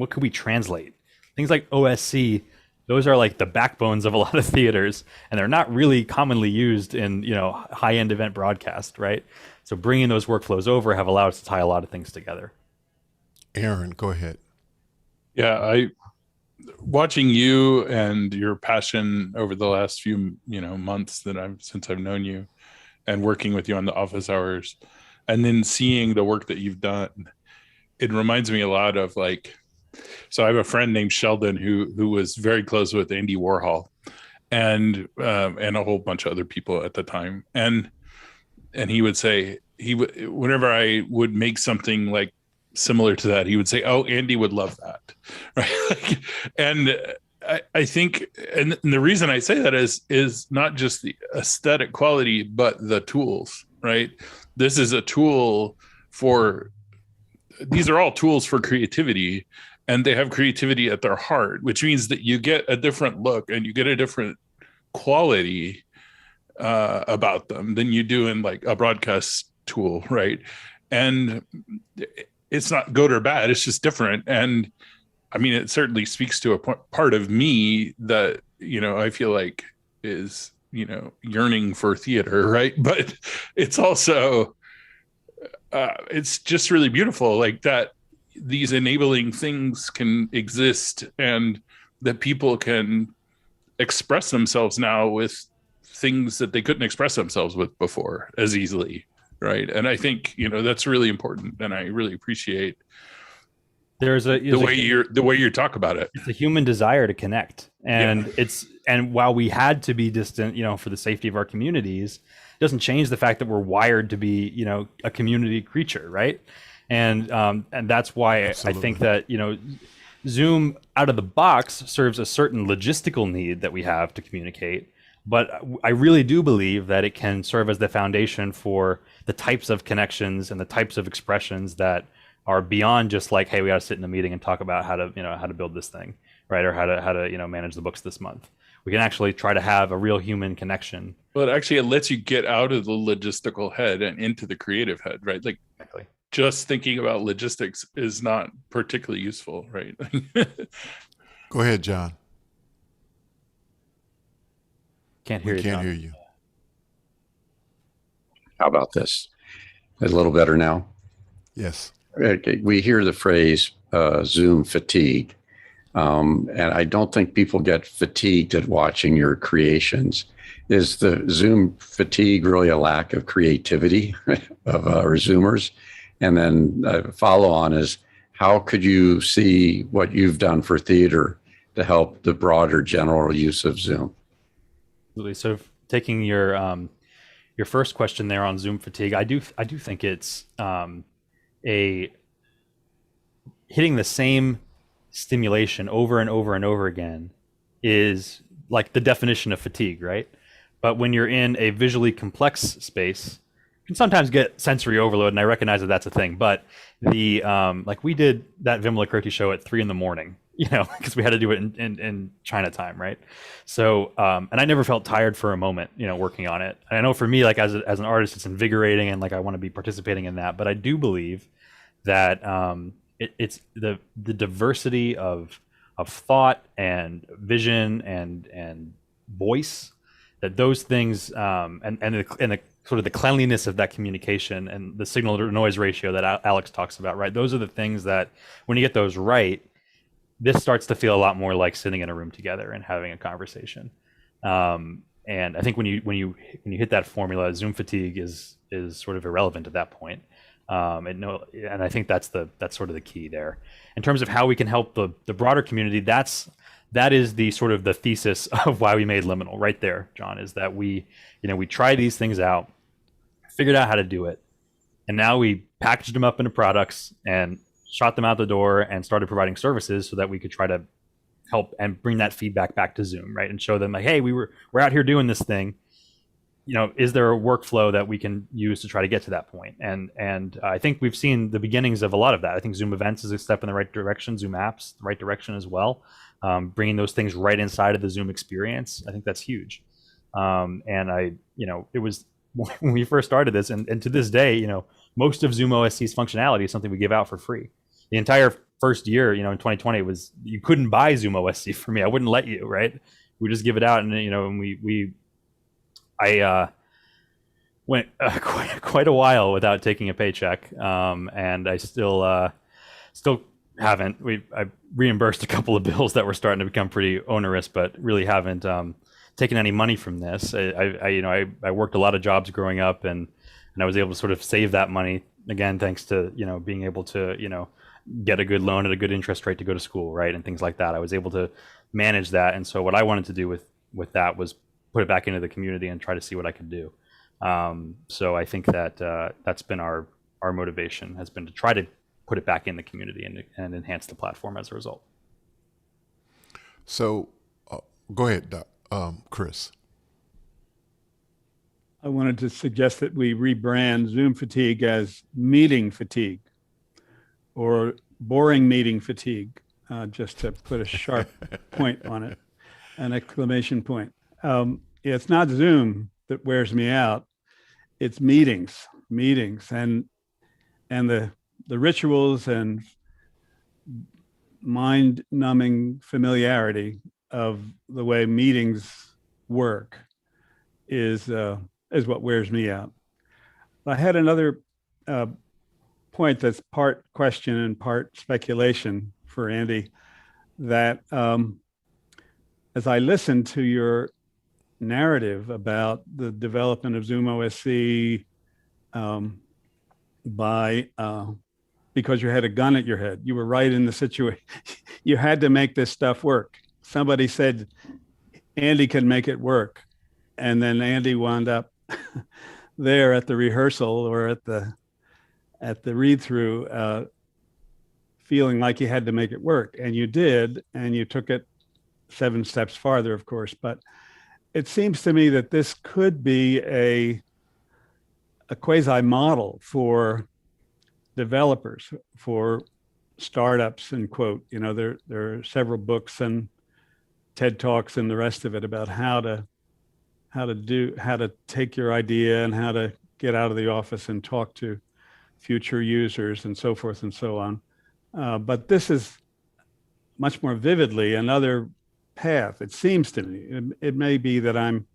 could we translate. Things like OSC, those are like the backbones of a lot of theaters, and they're not really commonly used in, high-end event broadcast, right? So bringing those workflows over have allowed us to tie a lot of things together. Aaron, go ahead. Yeah, watching you and your passion over the last few months since I've known you, and working with you on the Office Hours, and then seeing the work that you've done, it reminds me a lot of so I have a friend named Sheldon who was very close with Andy Warhol and a whole bunch of other people at the time, and he would say whenever I would make something like similar to that, he would say, "Oh, Andy would love that," right? And I think, and the reason I say that is not just the aesthetic quality, but the tools, right? This is a tool these are all tools for creativity, and they have creativity at their heart, which means that you get a different look and you get a different quality about them than you do in like a broadcast tool, right? And it's not good or bad, it's just different. And I mean, it certainly speaks to a part of me that, I feel like is, yearning for theater, right? But it's also, it's just really beautiful, like that these enabling things can exist and that people can express themselves now with things that they couldn't express themselves with before as easily. Right. And I think, that's really important. And I really appreciate the way you talk about it. It's a human desire to connect. And and while we had to be distant, for the safety of our communities, it doesn't change the fact that we're wired to be, a community creature. Right. And that's why Absolutely. I think that, Zoom out of the box serves a certain logistical need that we have to communicate. But I really do believe that it can serve as the foundation for the types of connections and the types of expressions that are beyond just like, hey, we got to sit in a meeting and talk about how to build this thing, right? Or how to manage the books this month. We can actually try to have a real human connection. Well, it lets you get out of the logistical head and into the creative head, right? Like exactly. Just thinking about logistics is not particularly useful, right? Go ahead, John. Can't hear you. How about this? A little better now? Yes. Okay. We hear the phrase Zoom fatigue. And I don't think people get fatigued at watching your creations. Is the Zoom fatigue really a lack of creativity of our Zoomers? And then follow on is, how could you see what you've done for theater to help the broader general use of Zoom? Absolutely. So taking your first question there on Zoom fatigue, I do think it's a hitting the same stimulation over and over and over again is like the definition of fatigue, right? But when you're in a visually complex space, you can sometimes get sensory overload, and I recognize that that's a thing. But the like we did that Vimla Kirti show at 3 a.m, because we had to do it in China time, right? So and I never felt tired for a moment, working on it. And I know for me, like as an artist, it's invigorating, and like I want to be participating in that. But I do believe that it's the diversity of thought and vision and voice, that those things and the sort of the cleanliness of that communication and the signal to noise ratio that Alex talks about, right? Those are the things that when you get those right, this starts to feel a lot more like sitting in a room together and having a conversation. And I think when you hit that formula, Zoom fatigue is sort of irrelevant at that point. And I think that's sort of the key there. In terms of how we can help the broader community, that is the sort of the thesis of why we made Liminal right there, John, is that we tried these things out, figured out how to do it, and now we packaged them up into products and shot them out the door and started providing services so that we could try to help and bring that feedback back to Zoom, right? And show them like, hey, we're out here doing this thing. Is there a workflow that we can use to try to get to that point? And I think we've seen the beginnings of a lot of that. I think Zoom Events is a step in the right direction. Zoom Apps, the right direction as well. Bringing those things right inside of the Zoom experience, I think that's huge. And it was when we first started this, and to this day, most of ZoomOSC's functionality is something we give out for free. The entire first year, in 2020, you couldn't buy ZoomOSC for me. I wouldn't let you, right? We just give it out, and I went quite a while without taking a paycheck, and I still haven't. I reimbursed a couple of bills that were starting to become pretty onerous, but really haven't taken any money from this. I worked a lot of jobs growing up, and I was able to sort of save that money again, thanks to being able to get a good loan at a good interest rate to go to school, right, and things like that. I was able to manage that, and so what I wanted to do with that was put it back into the community and try to see what I could do. So I think that that's been our motivation, has been to try to put it back in the community and enhance the platform as a result. So go ahead, Chris. I wanted to suggest that we rebrand Zoom fatigue as meeting fatigue or boring meeting fatigue, just to put a sharp point on it, an exclamation point. It's not Zoom that wears me out. It's meetings and the rituals and mind-numbing familiarity of the way meetings work is what wears me out. I had another point that's part question and part speculation for Andy, that as I listened to your narrative about the development of ZoomOSC because you had a gun at your head. You were right in the situation. You had to make this stuff work. Somebody said, Andy can make it work. And then Andy wound up there at the rehearsal or at the read-through feeling like you had to make it work. And you did, and you took it 7 steps farther, of course. But it seems to me that this could be a quasi model for developers, for startups, and quote, there are several books and TED Talks and the rest of it about how to take your idea and how to get out of the office and talk to future users and so forth and so on. But this is much more vividly another path, it seems to me. It may be that I'm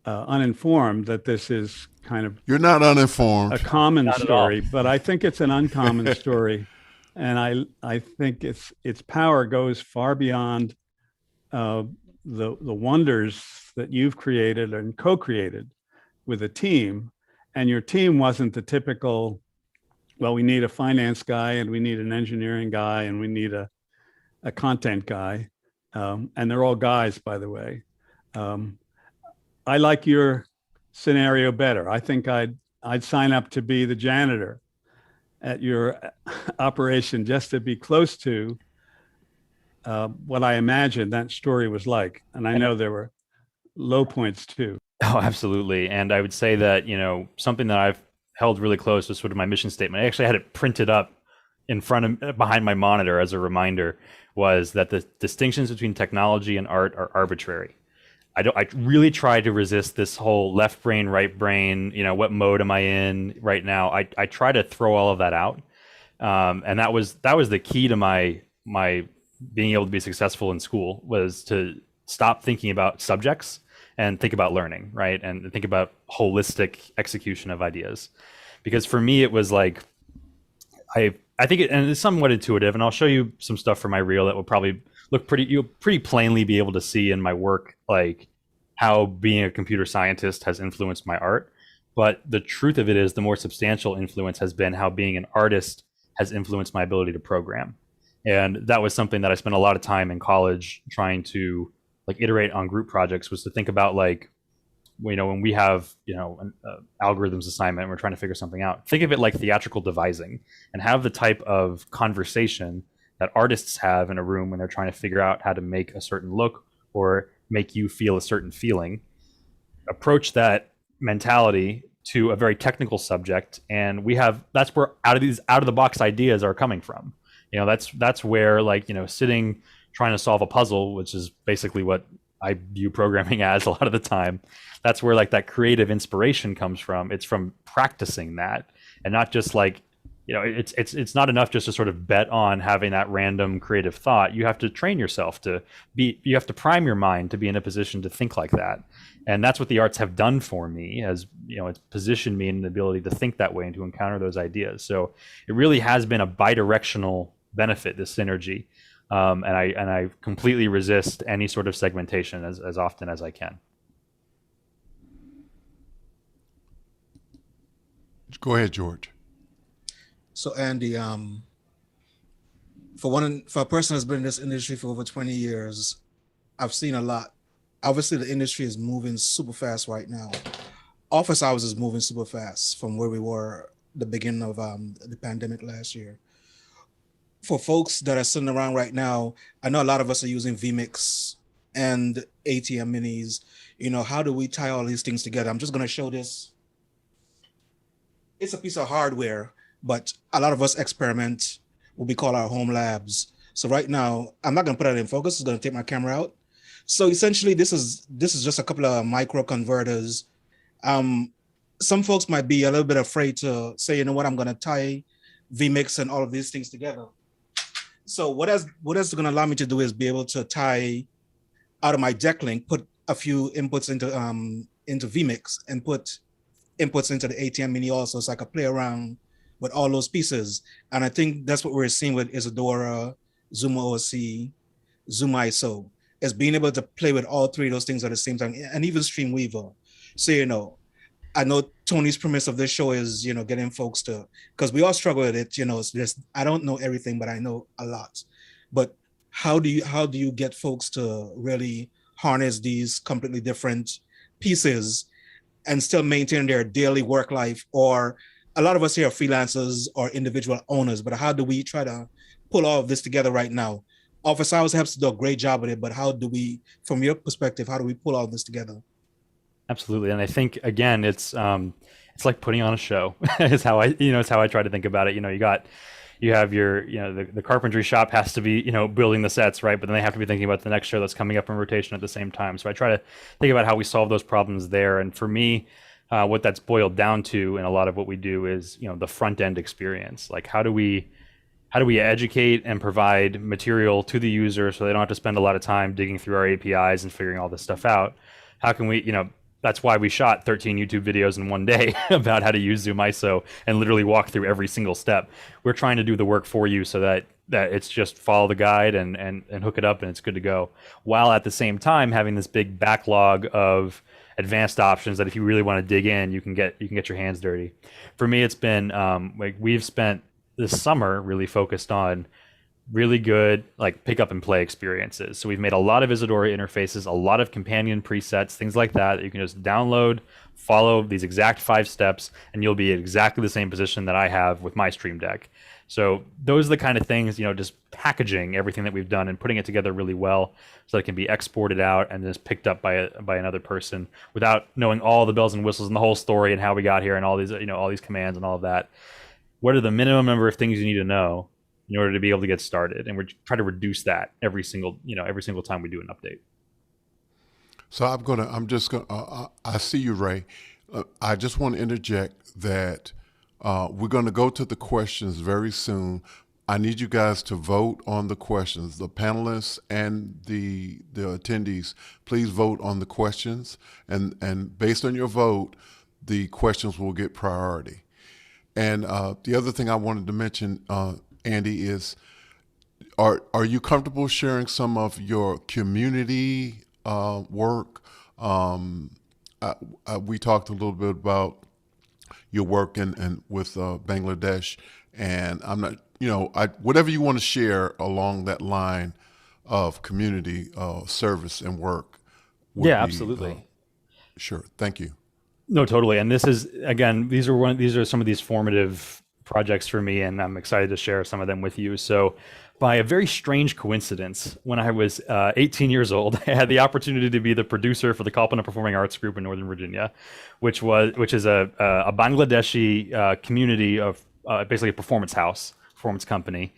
uninformed, that this is kind of... You're not uninformed. A common story, but I think it's an uncommon story and I think its power goes far beyond the wonders that you've created and co-created with a team. And your team wasn't the typical, well, we need a finance guy and we need an engineering guy and we need a content guy. And they're all guys, by the way. I like your scenario better. I think I'd sign up to be the janitor at your operation just to be close to what I imagined that story was like. And I know there were low points too. Oh, absolutely. And I would say that, something that I've held really close was sort of my mission statement. I actually had it printed up behind my monitor as a reminder, was that the distinctions between technology and art are arbitrary. I really try to resist this whole left brain, right brain, what mode am I in right now? I try to throw all of that out. And that was the key to my being able to be successful in school, was to stop thinking about subjects and think about learning, right? And think about holistic execution of ideas. Because for me, it was like, I think and it's somewhat intuitive, and I'll show you some stuff from my reel that will probably look you'll pretty plainly be able to see in my work, like how being a computer scientist has influenced my art. But the truth of it is, the more substantial influence has been how being an artist has influenced my ability to program. And that was something that I spent a lot of time in college trying to iterate on group projects, was to think about when we have an algorithms assignment and we're trying to figure something out, think of it like theatrical devising, and have the type of conversation that artists have in a room when they're trying to figure out how to make a certain look or make you feel a certain feeling. Approach that mentality to a very technical subject, and that's where out of the box ideas are coming from. That's where sitting trying to solve a puzzle, which is basically what I view programming as a lot of the time. That's where that creative inspiration comes from. It's from practicing that, and not just it's not enough just to sort of bet on having that random creative thought. You have to train yourself you have to prime your mind to be in a position to think like that. And that's what the arts have done for me, as it's positioned me in the ability to think that way and to encounter those ideas. So it really has been a bidirectional benefit, this synergy. And I completely resist any sort of segmentation as often as I can. Go ahead, George. So Andy, for a person who's been in this industry for over 20 years, I've seen a lot. Obviously, the industry is moving super fast right now. Office hours is moving super fast from where we were the beginning of the pandemic last year. For folks that are sitting around right now, I know a lot of us are using vMix and ATM minis. How do we tie all these things together? I'm just going to show this. It's a piece of hardware, but a lot of us experiment what we call our home labs. So right now, I'm not going to put it in focus. It's going to take my camera out. So essentially, this is just a couple of micro converters. Some folks might be a little bit afraid to say, I'm going to tie vMix and all of these things together. So what that's going to allow me to do is be able to tie out of my deck link, put a few inputs into vMix and put inputs into the ATM mini also, so I could play around with all those pieces. And I think that's what we're seeing with Isadora, ZoomOSC, ZoomISO, is being able to play with all three of those things at the same time, and even StreamWeaver. So, I know Tony's premise of this show is, getting folks to, because we all struggle with it, it's just, I don't know everything, but I know a lot. But how do you get folks to really harness these completely different pieces and still maintain their daily work life? Or a lot of us here are freelancers or individual owners, but how do we try to pull all of this together right now? Office Hours helps to do a great job with it, but how do we, from your perspective, how do we pull all this together? Absolutely. And I think, again, it's like putting on a show is how it's how I try to think about it. You have your, the carpentry shop has to be, building the sets, right? But then they have to be thinking about the next show that's coming up in rotation at the same time. So I try to think about how we solve those problems there. And for me, what that's boiled down to in a lot of what we do is, the front end experience. Like, how do we educate and provide material to the user so they don't have to spend a lot of time digging through our APIs and figuring all this stuff out? How can we, that's why we shot 13 YouTube videos in one day about how to use ZoomISO and literally walk through every single step. We're trying to do the work for you so that it's just follow the guide and hook it up and it's good to go. While at the same time having this big backlog of advanced options that if you really want to dig in, you can get your hands dirty. For me, it's been like we've spent this summer really focused on really good like pick up and play experiences. So we've made a lot of Isadora interfaces, a lot of companion presets, things like that you can just download, follow these exact 5 steps, and you'll be at exactly the same position that I have with my Stream Deck. So those are the kind of things, just packaging everything that we've done and putting it together really well so that it can be exported out and just picked up by another person without knowing all the bells and whistles and the whole story and how we got here and all these, all these commands and all of that. What are the minimum number of things you need to know in order to be able to get started? And we're trying to reduce that every single time we do an update. So I see you, Ray. I just want to interject that we're going to go to the questions very soon. I need you guys to vote on the questions. The panelists and the attendees, please vote on the questions. And based on your vote, the questions will get priority. And the other thing I wanted to mention, Andy, is are you comfortable sharing some of your community work? We talked a little bit about your work with Bangladesh, and I'm not, whatever you want to share along that line of community service and work. Absolutely. Sure. Thank you. No, totally. And this is, again, these are some of these formative projects for me, and I'm excited to share some of them with you. So by a very strange coincidence, when I was 18 years old, I had the opportunity to be the producer for the Kalpana Performing Arts Group in Northern Virginia, which is a Bangladeshi community of basically a performance company.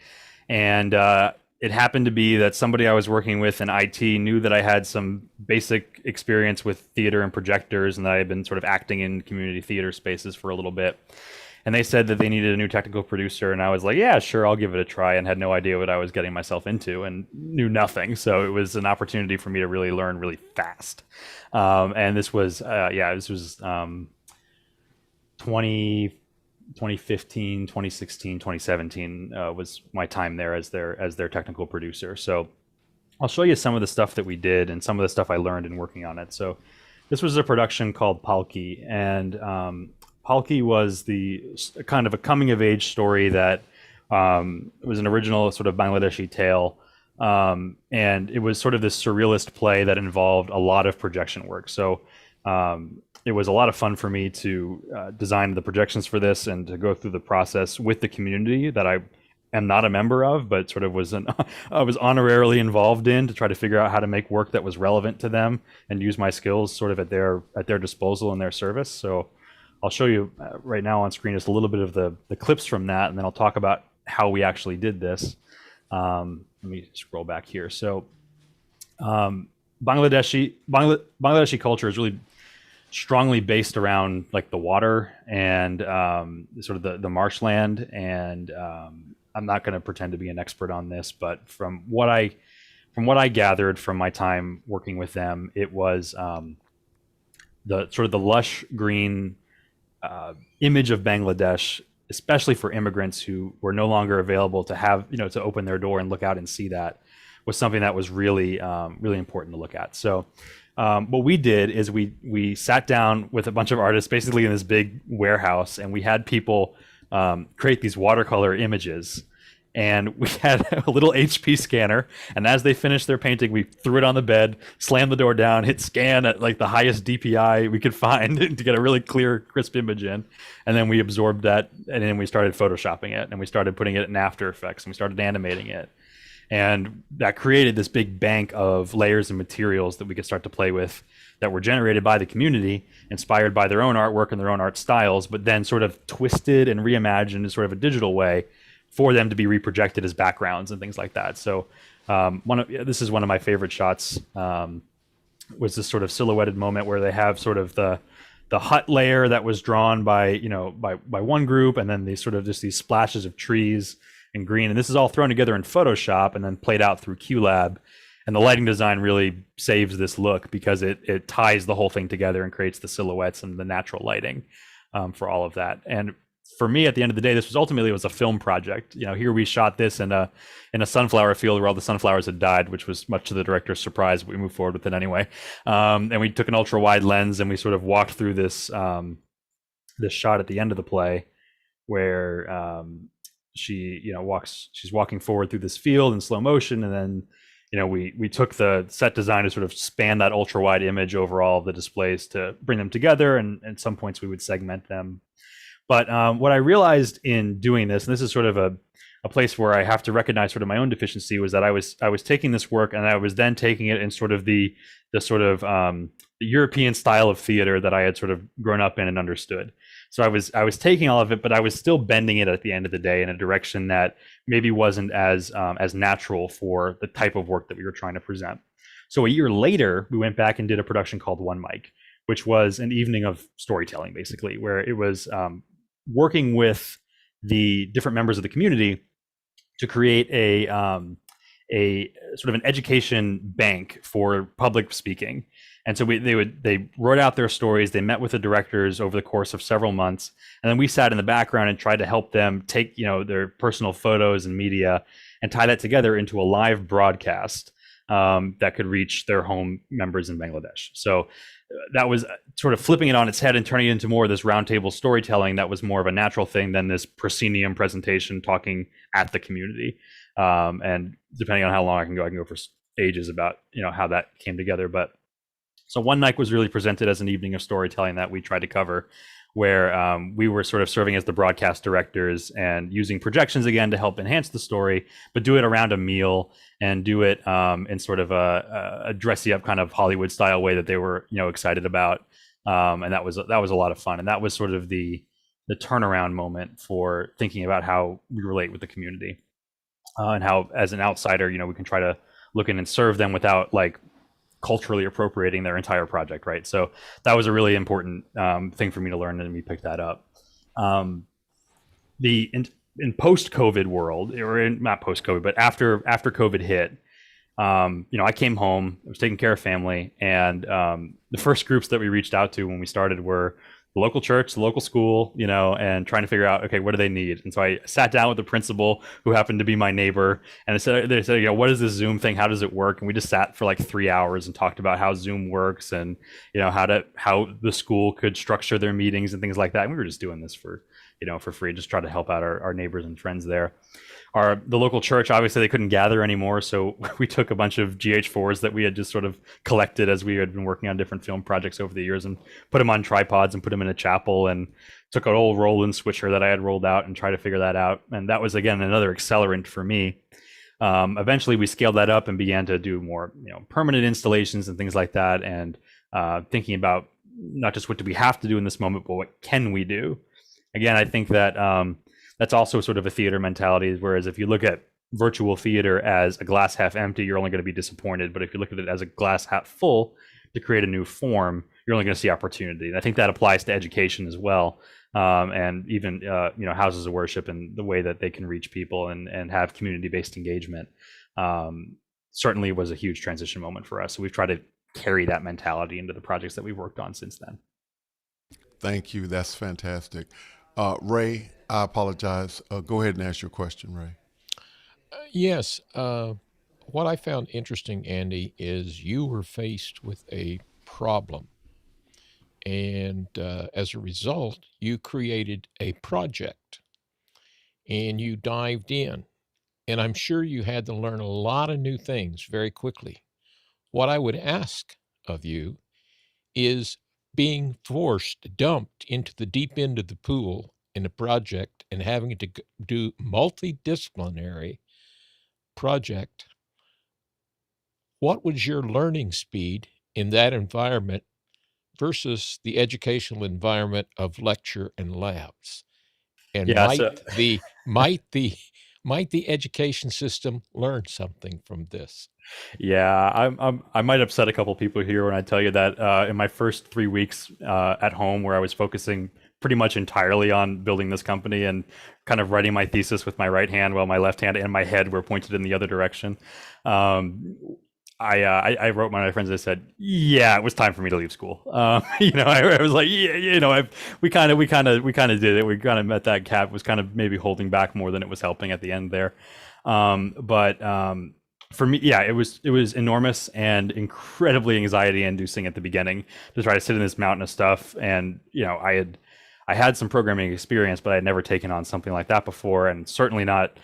And it happened to be that somebody I was working with in IT knew that I had some basic experience with theater and projectors, and that I had been sort of acting in community theater spaces for a little bit. And they said that they needed a new technical producer, and I was like, yeah, sure, I'll give it a try, and had no idea what I was getting myself into and knew nothing. So it was an opportunity for me to really learn really fast. And this was 2015, 2016, 2017 was my time there as their technical producer. So I'll show you some of the stuff that we did and some of the stuff I learned in working on it. So this was a production called Palki, and Palki was the kind of a coming of age story that was an original sort of Bangladeshi tale. And it was sort of this surrealist play that involved a lot of projection work. So it was a lot of fun for me to design the projections for this and to go through the process with the community that I am not a member of, but sort of was I was honorarily involved in, to try to figure out how to make work that was relevant to them and use my skills sort of at their disposal and their service. So I'll show you right now on screen just a little bit of the clips from that, and then I'll talk about how we actually did this. Let me scroll back here. So Bangladeshi culture is really strongly based around like the water and sort of the marshland. And I'm not going to pretend to be an expert on this, but from what I gathered from my time working with them, it was the sort of the lush green image of Bangladesh, especially for immigrants who were no longer available to have, to open their door and look out and see that, was something that was really, really important to look at. So what we did is we sat down with a bunch of artists basically in this big warehouse, and we had people create these watercolor images. And we had a little HP scanner, and as they finished their painting, we threw it on the bed, slammed the door down, hit scan at like the highest DPI we could find to get a really clear, crisp image in. And then we absorbed that, and then we started photoshopping it, and we started putting it in After Effects, and we started animating it. And that created this big bank of layers and materials that we could start to play with, that were generated by the community, inspired by their own artwork and their own art styles, but then sort of twisted and reimagined in sort of a digital way for them to be reprojected as backgrounds and things like that. So this is one of my favorite shots, was this sort of silhouetted moment where they have sort of the hut layer that was drawn by one group, and then these sort of just these splashes of trees and green. And this is all thrown together in Photoshop and then played out through QLab. And the lighting design really saves this look because it ties the whole thing together and creates the silhouettes and the natural lighting for all of that. And for me, at the end of the day, this was ultimately a film project. Here we shot this in a sunflower field where all the sunflowers had died, which was much to the director's surprise. But we moved forward with it anyway. And we took an ultra wide lens and we sort of walked through this shot at the end of the play where she's walking forward through this field in slow motion, and then we took the set design to sort of span that ultra wide image over all of the displays to bring them together, and at some points we would segment them. But what I realized in doing this, and this is sort of a place where I have to recognize sort of my own deficiency, was that I was taking this work and I was then taking it in sort of the European style of theater that I had sort of grown up in and understood. So I was taking all of it, but I was still bending it at the end of the day in a direction that maybe wasn't as natural for the type of work that we were trying to present. So a year later, we went back and did a production called One Mic, which was an evening of storytelling, basically, where it was working with the different members of the community to create a sort of an education bank for public speaking. And so they wrote out their stories. They met with the directors over the course of several months, and then we sat in the background and tried to help them take their personal photos and media and tie that together into a live broadcast that could reach their home members in Bangladesh. So that was sort of flipping it on its head and turning it into more of this roundtable storytelling that was more of a natural thing than this proscenium presentation talking at the community. And depending on how long I can go for ages about how that came together. But so One Night was really presented as an evening of storytelling that we tried to cover, where we were sort of serving as the broadcast directors and using projections again to help enhance the story, but do it around a meal and do it in sort of a dressy up kind of Hollywood style way that they were excited about, and that was a lot of fun. And that was sort of the turnaround moment for thinking about how we relate with the community, and how as an outsider we can try to look in and serve them without like culturally appropriating their entire project, right? So that was a really important thing for me to learn, and we picked that up. In post-COVID world, or not post-COVID, but after COVID hit, I came home, I was taking care of family, and the first groups that we reached out to when we started were the local church, the local school, and trying to figure out, okay, what do they need? And so I sat down with the principal, who happened to be my neighbor, and they said, what is this Zoom thing? How does it work? And we just sat for like 3 hours and talked about how Zoom works and, how the school could structure their meetings and things like that. And we were just doing this for free, just try to help out our neighbors and friends there. The local church, obviously they couldn't gather anymore, so we took a bunch of GH4s that we had just sort of collected as we had been working on different film projects over the years, and put them on tripods and put them in a chapel, and took an old Roland switcher that I had rolled out and tried to figure that out. And that was, again, another accelerant for me. Eventually we scaled that up and began to do more permanent installations and things like that, and thinking about not just what do we have to do in this moment, but what can we do? Again, I think that that's also sort of a theater mentality, whereas if you look at virtual theater as a glass half empty, you're only going to be disappointed. But if you look at it as a glass half full to create a new form, you're only going to see opportunity. And I think that applies to education as well, and even houses of worship and the way that they can reach people and have community-based engagement. Certainly was a huge transition moment for us. So we've tried to carry that mentality into the projects that we've worked on since then. Thank you. That's fantastic. Ray, I apologize. Go ahead and ask your question, Ray. Yes. What I found interesting, Andy, is you were faced with a problem. And as a result, you created a project and you dived in. And I'm sure you had to learn a lot of new things very quickly. What I would ask of you is being dumped into the deep end of the pool in a project and having to do multidisciplinary project. What was your learning speed in that environment versus the educational environment of lecture and labs? And might the education system learn something from this? Yeah, I might upset a couple people here when I tell you that in my first 3 weeks at home, where I was focusing pretty much entirely on building this company and kind of writing my thesis with my right hand while my left hand and my head were pointed in the other direction, I wrote my friends. I said, yeah, it was time for me to leave school. I was like, yeah, we kind of did it. We kind of met that cap. Was kind of maybe holding back more than it was helping at the end there. But for me, yeah, it was enormous and incredibly anxiety inducing at the beginning to try to sit in this mountain of stuff. And I had some programming experience, but I had never taken on something like that before, and certainly not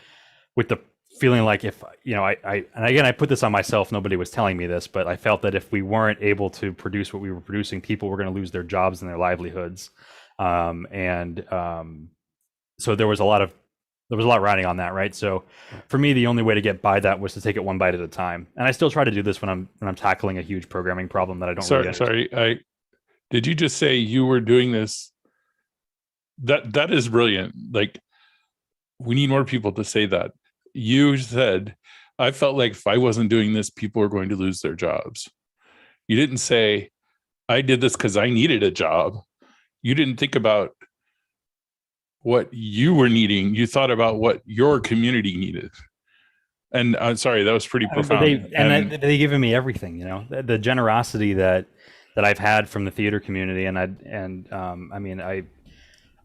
with the feeling like if and again, I put this on myself, nobody was telling me this, but I felt that if we weren't able to produce what we were producing, people were going to lose their jobs and their livelihoods. So there was a lot riding on that, right? So for me, the only way to get by that was to take it one bite at a time. And I still try to do this when I'm tackling a huge programming problem that I don't did you just say you were doing this? That is brilliant. Like, we need more people to say that. You said, I felt like if I wasn't doing this, people were going to lose their jobs. You didn't say, I did this because I needed a job. You didn't think about what you were needing. You thought about what your community needed. And I'm sorry, that was pretty profound. They've given me everything, the generosity that I've had from the theater community.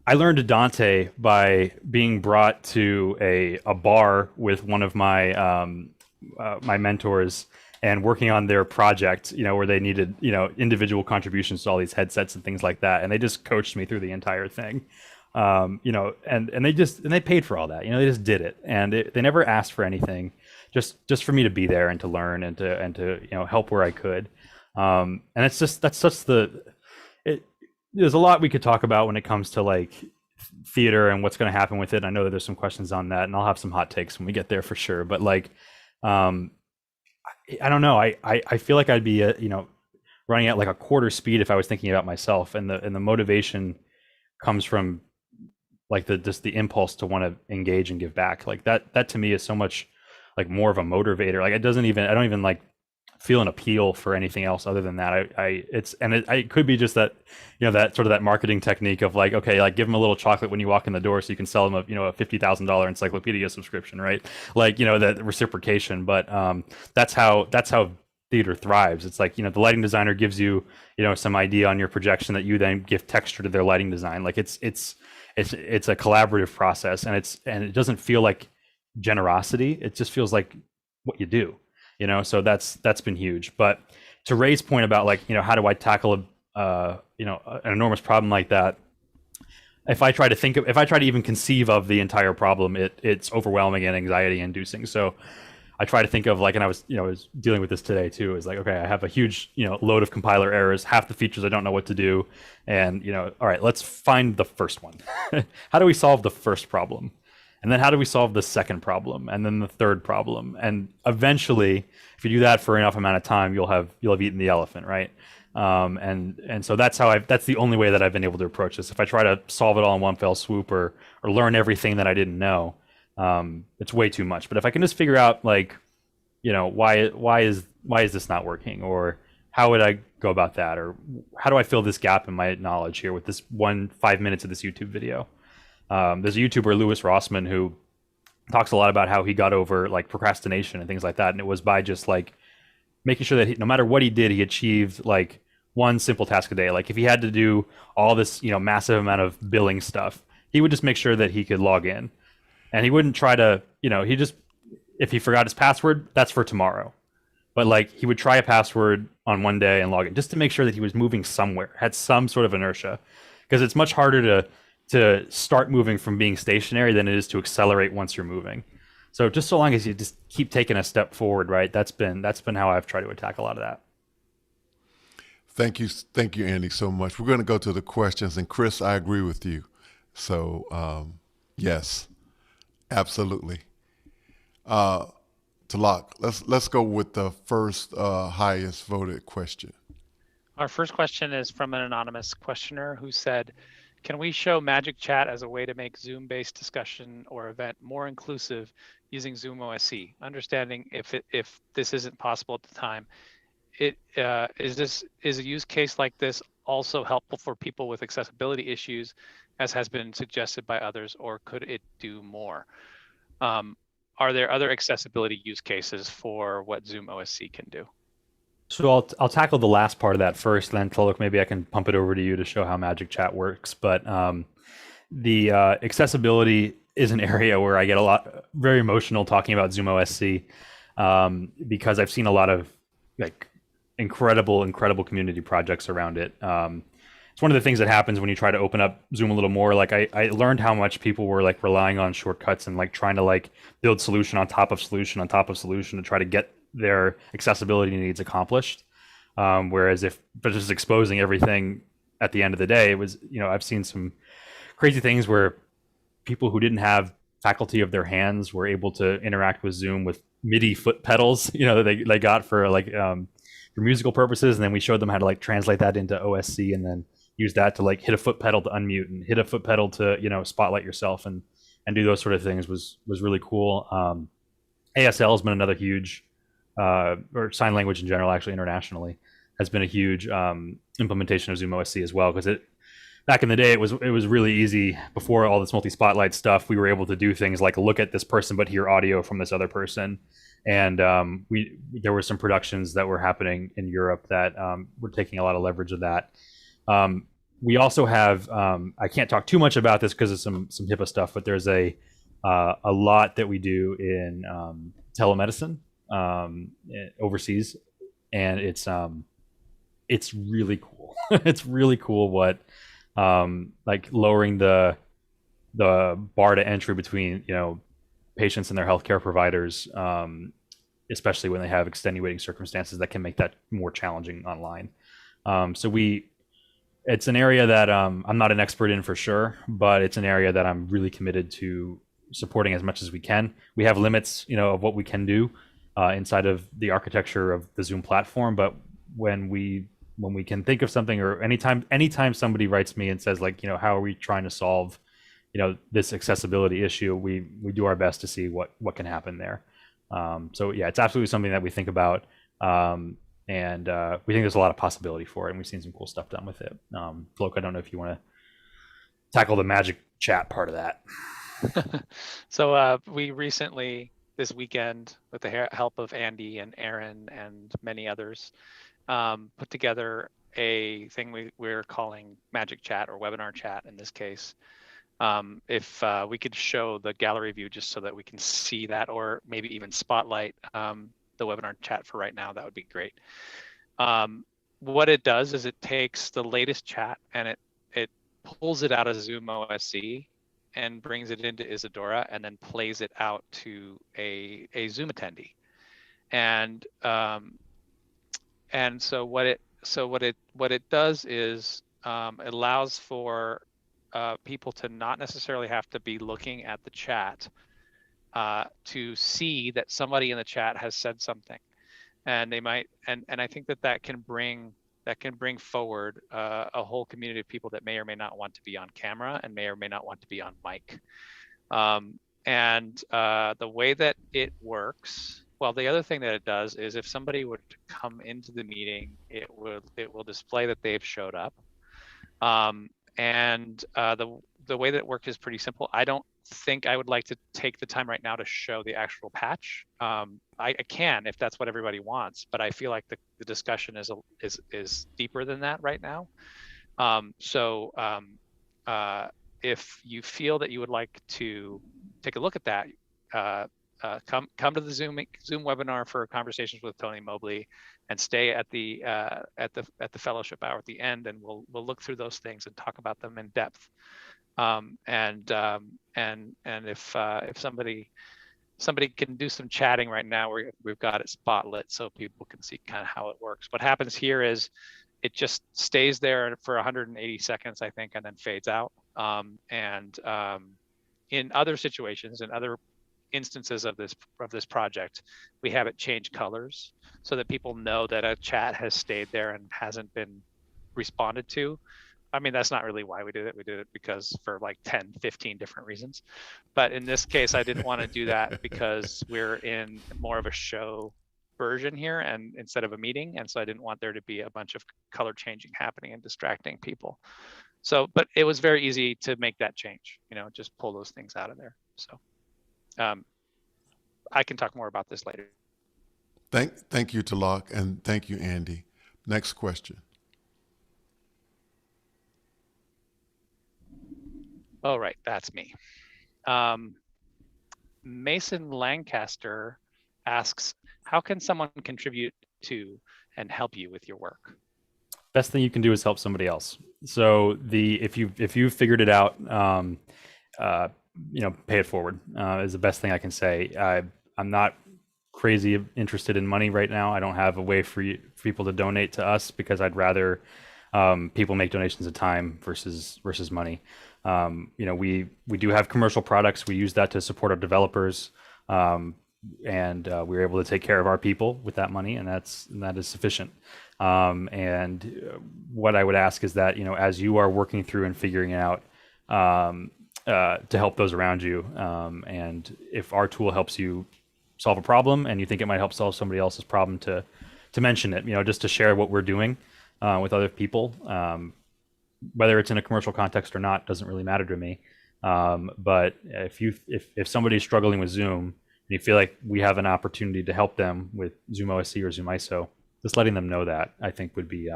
I learned Dante by being brought to a bar with one of my my mentors and working on their project, where they needed, individual contributions to all these headsets and things like that. And they just coached me through the entire thing, and they paid for all that, they just did it. And they never asked for anything, just for me to be there and to learn and to help where I could. And it's just, there's a lot we could talk about when it comes to like theater and what's going to happen with it. I know that there's some questions on that, and I'll have some hot takes when we get there for sure. But like, I don't know. I feel like I'd be, running at like a quarter speed if I was thinking about myself, and the motivation comes from like the impulse to want to engage and give back. Like that to me is so much like more of a motivator. Like I don't even like feel an appeal for anything else other than that. It could be just that, that sort of that marketing technique of like, okay, like give them a little chocolate when you walk in the door so you can sell them a $50,000 encyclopedia subscription, right? Like, that reciprocation. But that's how theater thrives. It's like, the lighting designer gives you, some idea on your projection that you then give texture to their lighting design. Like it's a collaborative process, and it doesn't feel like generosity. It just feels like what you do. So that's been huge. But to Ray's point about like, how do I tackle an enormous problem like that? If I try to even conceive of the entire problem, it's overwhelming and anxiety inducing. So I try to think of like, and I was dealing with this today too, is like, okay, I have a huge, load of compiler errors, half the features I don't know what to do. And, all right, let's find the first one. How do we solve the first problem? And then how do we solve the second problem? And then the third problem? And eventually, if you do that for enough amount of time, you'll have eaten the elephant, right? And so that's the only way that I've been able to approach this. If I try to solve it all in one fell swoop or learn everything that I didn't know, it's way too much. But if I can just figure out like, why is this not working, or how would I go about that, or how do I fill this gap in my knowledge here with this 5 minutes of this YouTube video? There's a YouTuber, Louis Rossman, who talks a lot about how he got over like procrastination and things like that. And it was by just like making sure that no matter what he did, he achieved like one simple task a day. Like if he had to do all this, massive amount of billing stuff, he would just make sure that he could log in, and he wouldn't try to, if he forgot his password, that's for tomorrow. But like he would try a password on one day and log in just to make sure that he was moving somewhere, had some sort of inertia, because it's much harder to start moving from being stationary than it is to accelerate once you're moving. So just so long as you just keep taking a step forward, right? That's been how I've tried to attack a lot of that. Thank you, Andy, so much. We're going to go to the questions, and Chris, I agree with you. So yes, absolutely. Talak, let's go with the first highest voted question. Our first question is from an anonymous questioner who said, can we show Magic Chat as a way to make Zoom-based discussion or event more inclusive using ZoomOSC? Understanding if this isn't possible at the time, is a use case like this also helpful for people with accessibility issues, as has been suggested by others, or could it do more? Are there other accessibility use cases for what ZoomOSC can do? So I'll tackle the last part of that first, then Tolok, maybe I can pump it over to you to show how Magic Chat works. But the accessibility is an area where I get very emotional talking about ZoomOSC, because I've seen a lot of like incredible community projects around it. It's one of the things that happens when you try to open up Zoom a little more. Like I learned how much people were like relying on shortcuts and like trying to like build solution on top of solution on top of solution to try to get their accessibility needs accomplished. Whereas if but just exposing everything at the end of the day, it was, I've seen some crazy things where people who didn't have faculty of their hands were able to interact with Zoom with MIDI foot pedals, that they got for like for musical purposes, and then we showed them how to like translate that into OSC and then use that to like hit a foot pedal to unmute and hit a foot pedal to spotlight yourself and do those sort of things was really cool. ASL has been another huge or sign language in general, actually internationally, has been a huge implementation of ZoomOSC as well, because back in the day, it was really easy before all this multi-spotlight stuff. We were able to do things like look at this person but hear audio from this other person, and there were some productions that were happening in Europe that were taking a lot of leverage of that. We also have I can't talk too much about this because of some HIPAA stuff, but there's a lot that we do in telemedicine overseas, and it's really cool. It's really cool what like lowering the bar to entry between patients and their healthcare providers, especially when they have extenuating circumstances that can make that more challenging online. It's an area that I'm not an expert in for sure, but it's an area that I'm really committed to supporting as much as we can. We have limits, of what we can do inside of the architecture of the Zoom platform, but when we can think of something, or anytime somebody writes me and says like, how are we trying to solve, this accessibility issue, we do our best to see what can happen there. So yeah, it's absolutely something that we think about. And we think there's a lot of possibility for it, and we've seen some cool stuff done with it. Floke, I don't know if you want to tackle the Magic Chat part of that. So we recently, this weekend, with the help of Andy and Aaron and many others, put together a thing we're calling Magic Chat, or Webinar Chat in this case. If we could show the gallery view just so that we can see that, or maybe even spotlight the webinar chat for right now, that would be great. What it does is it takes the latest chat and it pulls it out of ZoomOSC and brings it into Isadora, and then plays it out to a Zoom attendee. And so what it does is it allows for people to not necessarily have to be looking at the chat to see that somebody in the chat has said something, and they might, and I think that can bring forward a whole community of people that may or may not want to be on camera and may or may not want to be on mic. And the way that it works, well, the other thing that it does is if somebody would come into the meeting, it will display that they've showed up. And the way that it works is pretty simple. I don't think I would like to take the time right now to show the actual patch. I can if that's what everybody wants, but I feel like the discussion is deeper than that right now. If you feel that you would like to take a look at that, come to the Zoom webinar for conversations with Tony Mobley, and stay at the fellowship hour at the end, and we'll look through those things and talk about them in depth. And if somebody can do some chatting right now, we've got it spotlit so people can see kind of how it works. What happens here is it just stays there for 180 seconds, I think, and then fades out. In other situations, in other instances of this project, we have it change colors so that people know that a chat has stayed there and hasn't been responded to. I mean, that's not really why we did it. We did it because for like 10, 15 different reasons. But in this case, I didn't want to do that because we're in more of a show version here and instead of a meeting. And so I didn't want there to be a bunch of color changing happening and distracting people. So, but it was very easy to make that change, just pull those things out of there. So I can talk more about this later. Thank you, Talak, and thank you, Andy. Next question. Oh, right, that's me. Mason Lancaster asks, how can someone contribute to and help you with your work? Best thing you can do is help somebody else. So if you figured it out, pay it forward is the best thing I can say. I'm not crazy interested in money right now. I don't have a way for people to donate to us because I'd rather people make donations of time versus money. We do have commercial products. We use that to support our developers, and we're able to take care of our people with that money, and that is sufficient. And what I would ask is that, as you are working through and figuring it out, to help those around you, and if our tool helps you solve a problem and you think it might help solve somebody else's problem, to mention it, just to share what we're doing with other people. Whether it's in a commercial context or not doesn't really matter to me. But if somebody's struggling with Zoom and you feel like we have an opportunity to help them with ZoomOSC or ZoomISO, just letting them know that, I think, would be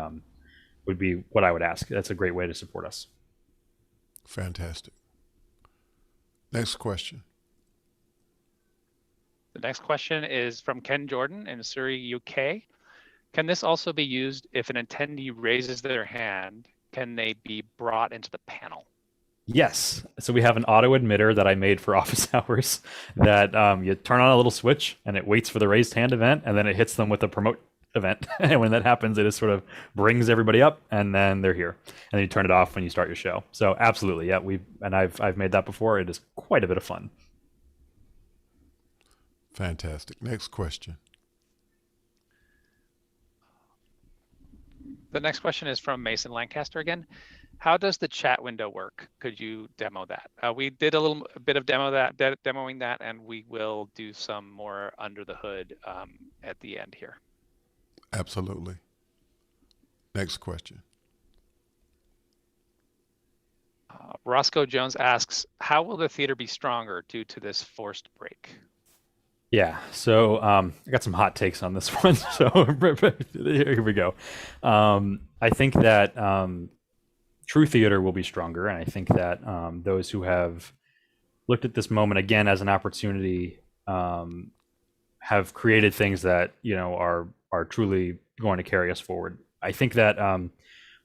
what I would ask. That's a great way to support us. Fantastic. Next question. The next question is from Ken Jordan in Surrey, UK. Can this also be used if an attendee raises their hand? Can they be brought into the panel? Yes. So we have an auto admitter that I made for office hours that you turn on a little switch and it waits for the raised hand event, and then it hits them with a promote event. And when that happens, it just sort of brings everybody up, and then they're here. And then you turn it off when you start your show. So absolutely, yeah. I've made that before. It is quite a bit of fun. Fantastic. Next question. The next question is from Mason Lancaster again. How does the chat window work? Could you demo that? We did a bit of demoing that, and we will do some more under the hood at the end here. Absolutely. Next question. Roscoe Jones asks, how will the theater be stronger due to this forced break? Yeah, so I got some hot takes on this one. So here we go. I think that true theater will be stronger, and I think that those who have looked at this moment again as an opportunity have created things that are truly going to carry us forward. I think that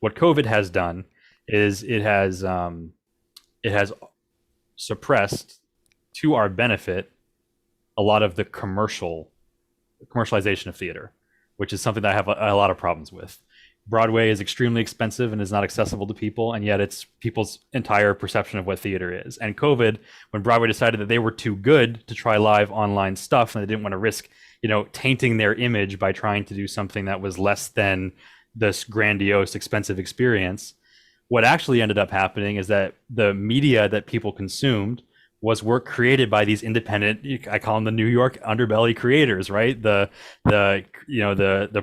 what COVID has done is it has suppressed, to our benefit, a lot of the commercialization of theater, which is something that I have a lot of problems with. Broadway is extremely expensive and is not accessible to people, and yet it's people's entire perception of what theater is. And COVID, when Broadway decided that they were too good to try live online stuff and they didn't want to risk, tainting their image by trying to do something that was less than this grandiose, expensive experience, what actually ended up happening is that the media that people consumed was work created by these independent, I call them the New York underbelly creators, right? The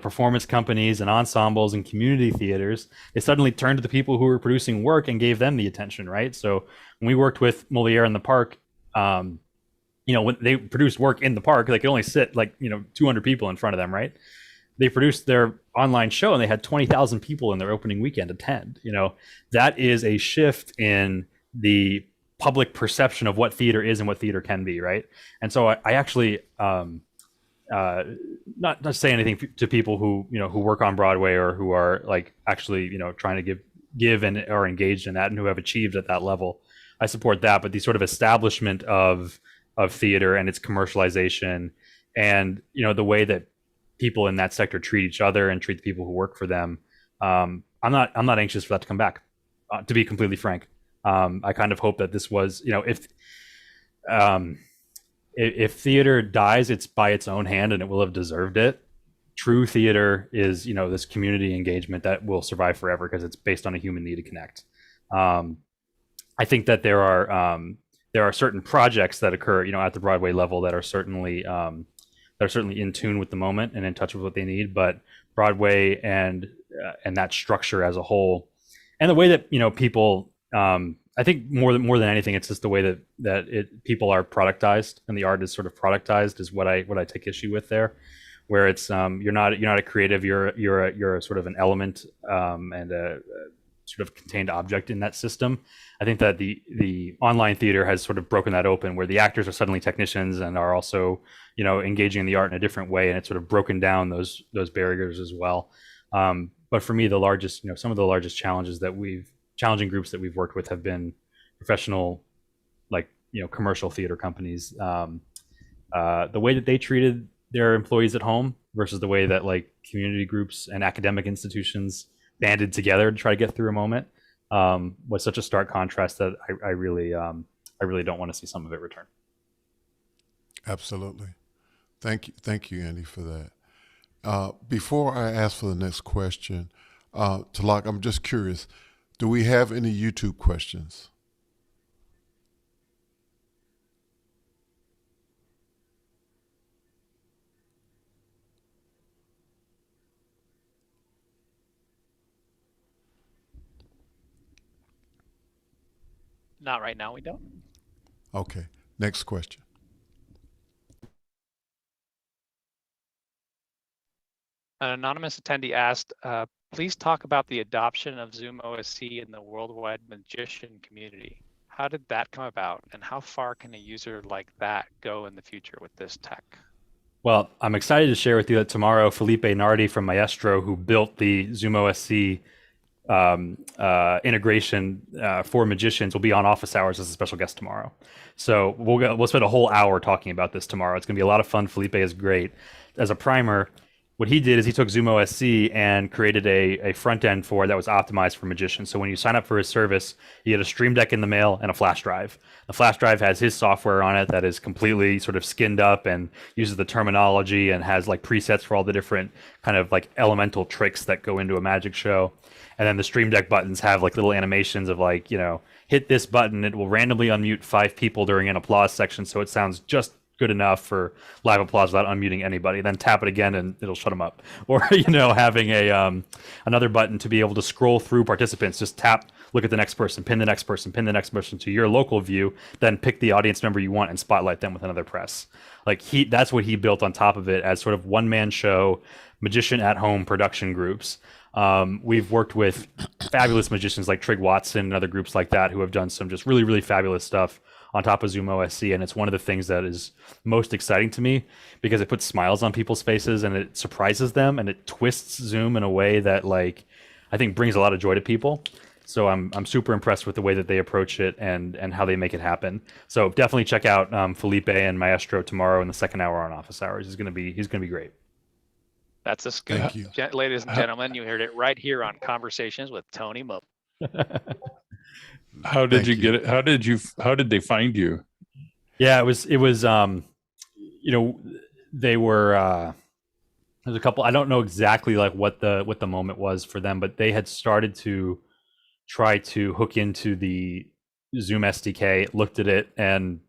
performance companies and ensembles and community theaters. They suddenly turned to the people who were producing work and gave them the attention, right? So when we worked with Moliere in the park, when they produced work in the park, they could only sit 200 people in front of them, right? They produced their online show and they had 20,000 people in their opening weekend attend. That is a shift in the public perception of what theater is and what theater can be, right? And so I actually not to say anything to people who work on Broadway or who are actually trying to give and are engaged in that and who have achieved at that level. I support that, but the sort of establishment of theater and its commercialization and the way that people in that sector treat each other and treat the people who work for them, I'm not anxious for that to come back, to be completely frank. I kind of hope that this was, if theater dies, it's by its own hand and it will have deserved it. True theater is, this community engagement that will survive forever because it's based on a human need to connect. I think that there are certain projects that occur, at the Broadway level that are certainly in tune with the moment and in touch with what they need. But Broadway and that structure as a whole, and the way that people. I think more than anything, it's just the way that people are productized and the art is sort of productized is what I take issue with there. where it's you're not a creative, you're a sort of an element and a sort of contained object in that system. I think that the online theater has sort of broken that open, where the actors are suddenly technicians and are also, you know, engaging in the art in a different way, and it's sort of broken down those barriers as well. But for me, the largest, you know, some of the largest challenging groups that we've worked with have been professional, like, you know, commercial theater companies. The way that they treated their employees at home versus the way that like community groups and academic institutions banded together to try to get through a moment was such a stark contrast that I really don't want to see some of it return. Absolutely. Thank you, Andy, for that. Before I ask for the next question, Talak, I'm just curious, do we have any YouTube questions? Not right now, we don't. Okay, next question. An anonymous attendee asked, please talk about the adoption of ZoomOSC in the worldwide magician community. How did that come about, and how far can a user like that go in the future with this tech? Well, I'm excited to share with you that tomorrow, Felipe Nardi from Maestro, who built the ZoomOSC integration for magicians, will be on office hours as a special guest tomorrow. So we'll spend a whole hour talking about this tomorrow. It's going to be a lot of fun. Felipe is great. As a primer, what he did is he took ZoomOSC and created a front end for it that was optimized for magicians. So when you sign up for his service, you get a Stream Deck in the mail and a flash drive. The flash drive has his software on it that is completely sort of skinned up and uses the terminology and has like presets for all the different kind of like elemental tricks that go into a magic show. And then the Stream Deck buttons have like little animations of like, you know, hit this button, it will randomly unmute 5 people during an applause section, so it sounds just good enough for live applause without unmuting anybody. Then tap it again and it'll shut them up. Or, you know, having a another button to be able to scroll through participants. Just tap, look at the next person, pin the next person, pin the next person to your local view, then pick the audience member you want and spotlight them with another press. Like that's what he built on top of it as sort of one-man show, magician at home production groups. We've worked with fabulous magicians like Trig Watson and other groups like that who have done some just really, really fabulous stuff on top of ZoomOSC, and it's one of the things that is most exciting to me because it puts smiles on people's faces and it surprises them and it twists Zoom in a way that like I think brings a lot of joy to people. So I'm super impressed with the way that they approach it and how they make it happen. So definitely check out Felipe and Maestro tomorrow in the second hour on office hours. He's gonna be great. That's a scoop. Thank you. Ladies and gentlemen, you heard it right here on Conversations with Tony Mobley. How did you get it? How did they find you? Yeah, it was you know, they were there's a couple, I don't know exactly like what the moment was for them, but they had started to try to hook into the Zoom SDK, looked at it and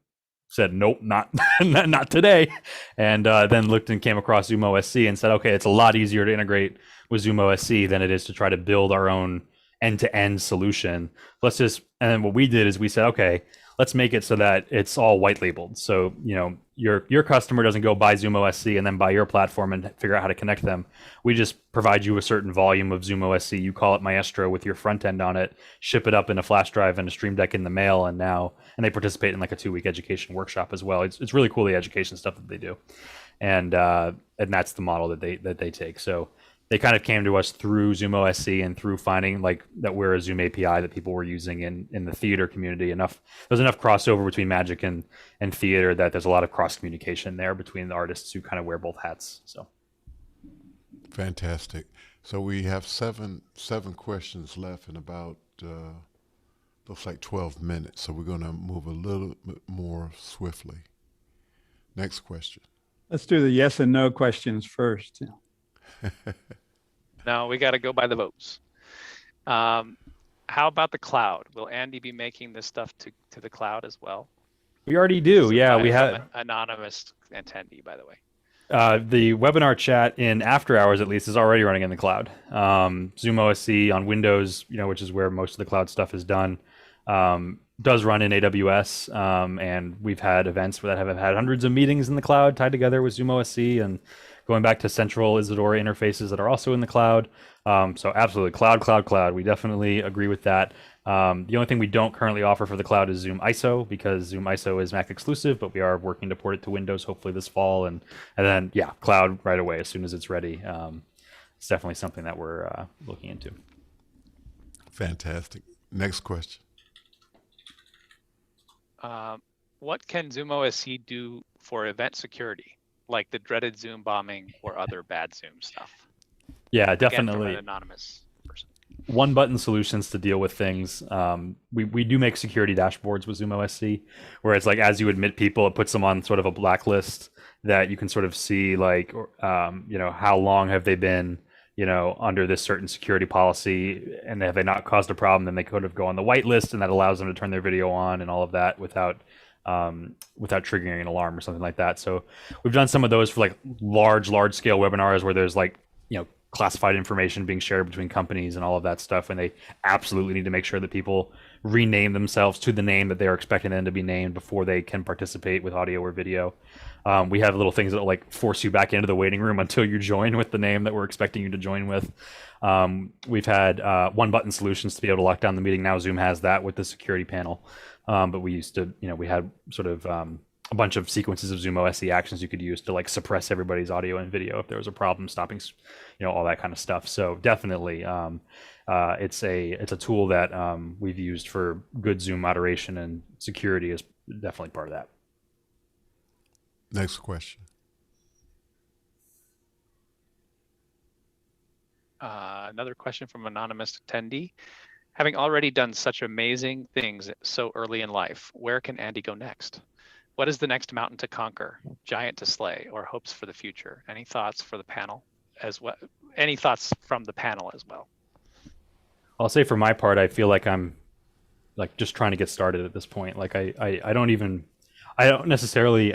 said, nope, not not today. And then looked and came across ZoomOSC and said, okay, it's a lot easier to integrate with ZoomOSC than it is to try to build our own end-to-end solution. And then what we did is we said, okay, let's make it so that it's all white labeled. So, you know, your customer doesn't go buy ZoomOSC and then buy your platform and figure out how to connect them. We just provide you a certain volume of ZoomOSC. You call it Maestro with your front end on it, ship it up in a flash drive and a Stream Deck in the mail, and they participate in like a 2-week education workshop as well. It's really cool, the education stuff that they do, and that's the model that they take. So they kind of came to us through ZoomOSC and through finding like that we're a Zoom API that people were using in the theater community. There's enough crossover between magic and theater that there's a lot of cross communication there between the artists who kind of wear both hats. So fantastic. So we have seven questions left in about looks like 12 minutes. So we're going to move a little bit more swiftly. Next question. Let's do the yes and no questions first. No, we got to go by the votes. How about the cloud? Will Andy be making this stuff to the cloud as well? We already do. Yeah, we have an anonymous attendee, by the way. The webinar chat in after hours, at least, is already running in the cloud. ZoomOSC on Windows, you know, which is where most of the cloud stuff is done, does run in AWS, and we've had events that have had hundreds of meetings in the cloud tied together with ZoomOSC and going back to central Isadora interfaces that are also in the cloud. So absolutely, cloud. We definitely agree with that. The only thing we don't currently offer for the cloud is ZoomISO, because ZoomISO is Mac exclusive, but we are working to port it to Windows hopefully this fall, and then yeah, cloud right away as soon as it's ready. It's definitely something that we're looking into. Fantastic. Next question. What can ZoomOSC do for event security, like the dreaded Zoom bombing or other bad Zoom stuff? Yeah, Again, from definitely. an anonymous person. One button solutions to deal with things. We do make security dashboards with ZoomOSC, where it's like as you admit people, it puts them on sort of a blacklist that you can sort of see like, how long have they been, under this certain security policy, and have they not caused a problem, then they could have go on the whitelist, and that allows them to turn their video on and all of that without triggering an alarm or something like that. So we've done some of those for like large scale webinars where there's like, classified information being shared between companies and all of that stuff, and they absolutely need to make sure that people rename themselves to the name that they're expecting them to be named before they can participate with audio or video. We have little things that will like force you back into the waiting room until you join with the name that we're expecting you to join with. We've had one button solutions to be able to lock down the meeting. Now Zoom has that with the security panel, but we used to, we had sort of a bunch of sequences of ZoomOSC actions you could use to like suppress everybody's audio and video if there was a problem, stopping, all that kind of stuff. So definitely, it's a tool that we've used for good Zoom moderation, and security is definitely part of that. Next question. Another question from anonymous attendee. Having already done such amazing things so early in life, where can Andy go next? What is the next mountain to conquer, giant to slay, or hopes for the future? Any thoughts for the panel as well? Any thoughts from the panel as well? I'll say for my part, I feel like I'm like just trying to get started at this point. Like I don't necessarily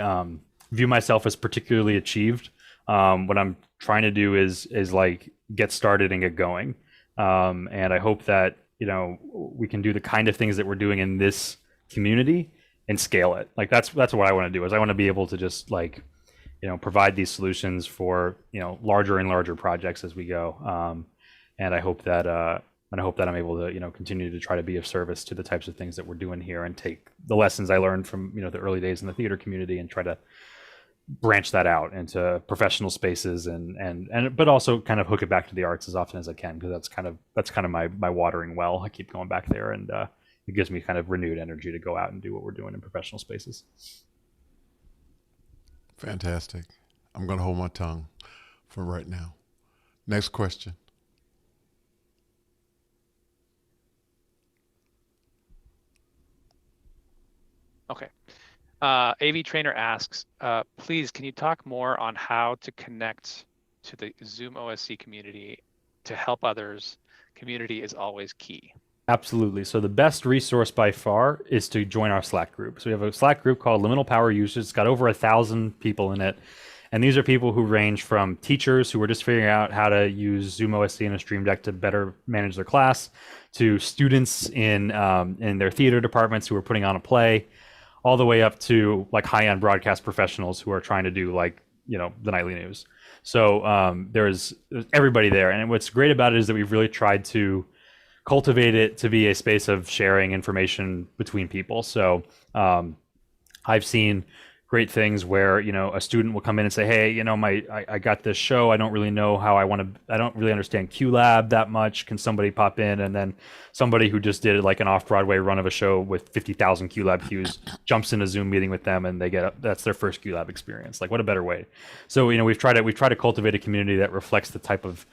view myself as particularly achieved. What I'm trying to do is like get started and get going. And I hope that, we can do the kind of things that we're doing in this community and scale it. Like that's what I want to do, is I want to be able to just like, provide these solutions for, larger and larger projects as we go. And I hope that I'm able to, continue to try to be of service to the types of things that we're doing here, and take the lessons I learned from, the early days in the theater community and try to branch that out into professional spaces, but also kind of hook it back to the arts as often as I can, because that's kind of my watering well. I keep going back there, and it gives me kind of renewed energy to go out and do what we're doing in professional spaces. Fantastic. I'm going to hold my tongue for right now. Next question. Okay. AV Trainer asks, please, can you talk more on how to connect to the ZoomOSC community to help others? Community is always key. Absolutely. So the best resource by far is to join our Slack group. So we have a Slack group called Liminal Power Users. It's got over 1,000 people in it. And these are people who range from teachers who are just figuring out how to use ZoomOSC and a Stream Deck to better manage their class, to students in their theater departments who are putting on a play, all the way up to like high-end broadcast professionals who are trying to do like, the nightly news. So there's everybody there. And what's great about it is that we've really tried to cultivate it to be a space of sharing information between people. So I've seen great things where, a student will come in and say, hey, I got this show. I don't really know how I don't really understand QLab that much. Can somebody pop in? And then somebody who just did like an off-Broadway run of a show with 50,000 QLab cues jumps in a Zoom meeting with them, and that's their first QLab experience. Like, what a better way. So, we've tried to cultivate a community that reflects the type of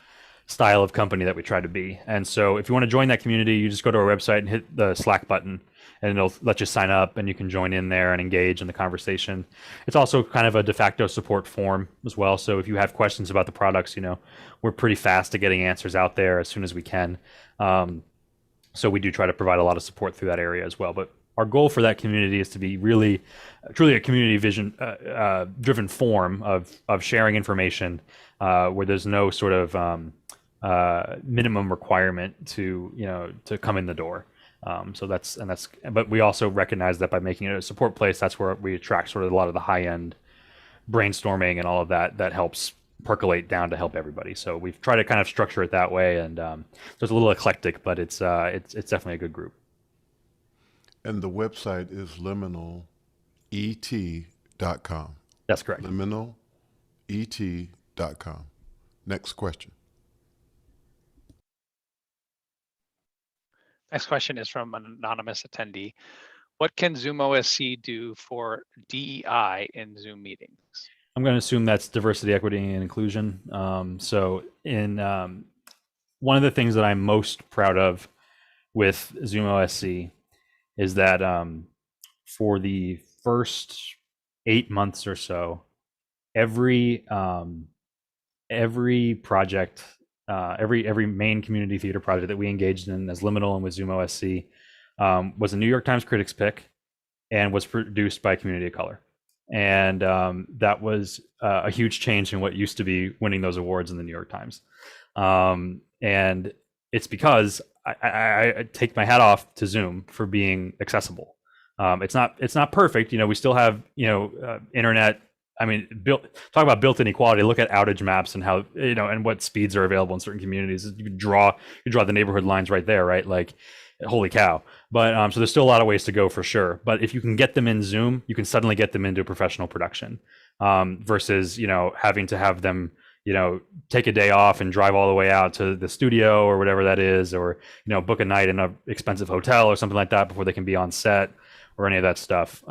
style of company that we try to be. And so if you want to join that community, you just go to our website and hit the Slack button, and it'll let you sign up, and you can join in there and engage in the conversation. It's also kind of a de facto support forum as well. So if you have questions about the products, we're pretty fast at getting answers out there as soon as we can. So we do try to provide a lot of support through that area as well. But our goal for that community is to be really, truly a community vision driven form of sharing information where there's no sort of minimum requirement to come in the door. But we also recognize that by making it a support place, that's where we attract sort of a lot of the high end brainstorming and all of that helps percolate down to help everybody. So we've tried to kind of structure it that way, and so it's a little eclectic, but it's definitely a good group. And the website is liminalet.com. That's correct. Liminalet.com. Next question. Next question is from an anonymous attendee. What can ZoomOSC do for DEI in Zoom meetings? I'm going to assume that's diversity, equity, and inclusion. So one of the things that I'm most proud of with ZoomOSC is that for the first 8 months or so, every project, every main community theater project that we engaged in as Liminal and with ZoomOSC was a New York Times Critics Pick and was produced by a community of color. And that was a huge change in what used to be winning those awards in the New York Times. And it's because I take my hat off to Zoom for being accessible. It's not perfect. We still have, internet. I mean, talk about built inequality. Look at outage maps and how, and what speeds are available in certain communities. You draw the neighborhood lines right there, right? Like, holy cow. But so there's still a lot of ways to go for sure. But if you can get them in Zoom, you can suddenly get them into a professional production versus, having to have them, take a day off and drive all the way out to the studio or whatever that is, or, book a night in an expensive hotel or something like that before they can be on set or any of that stuff.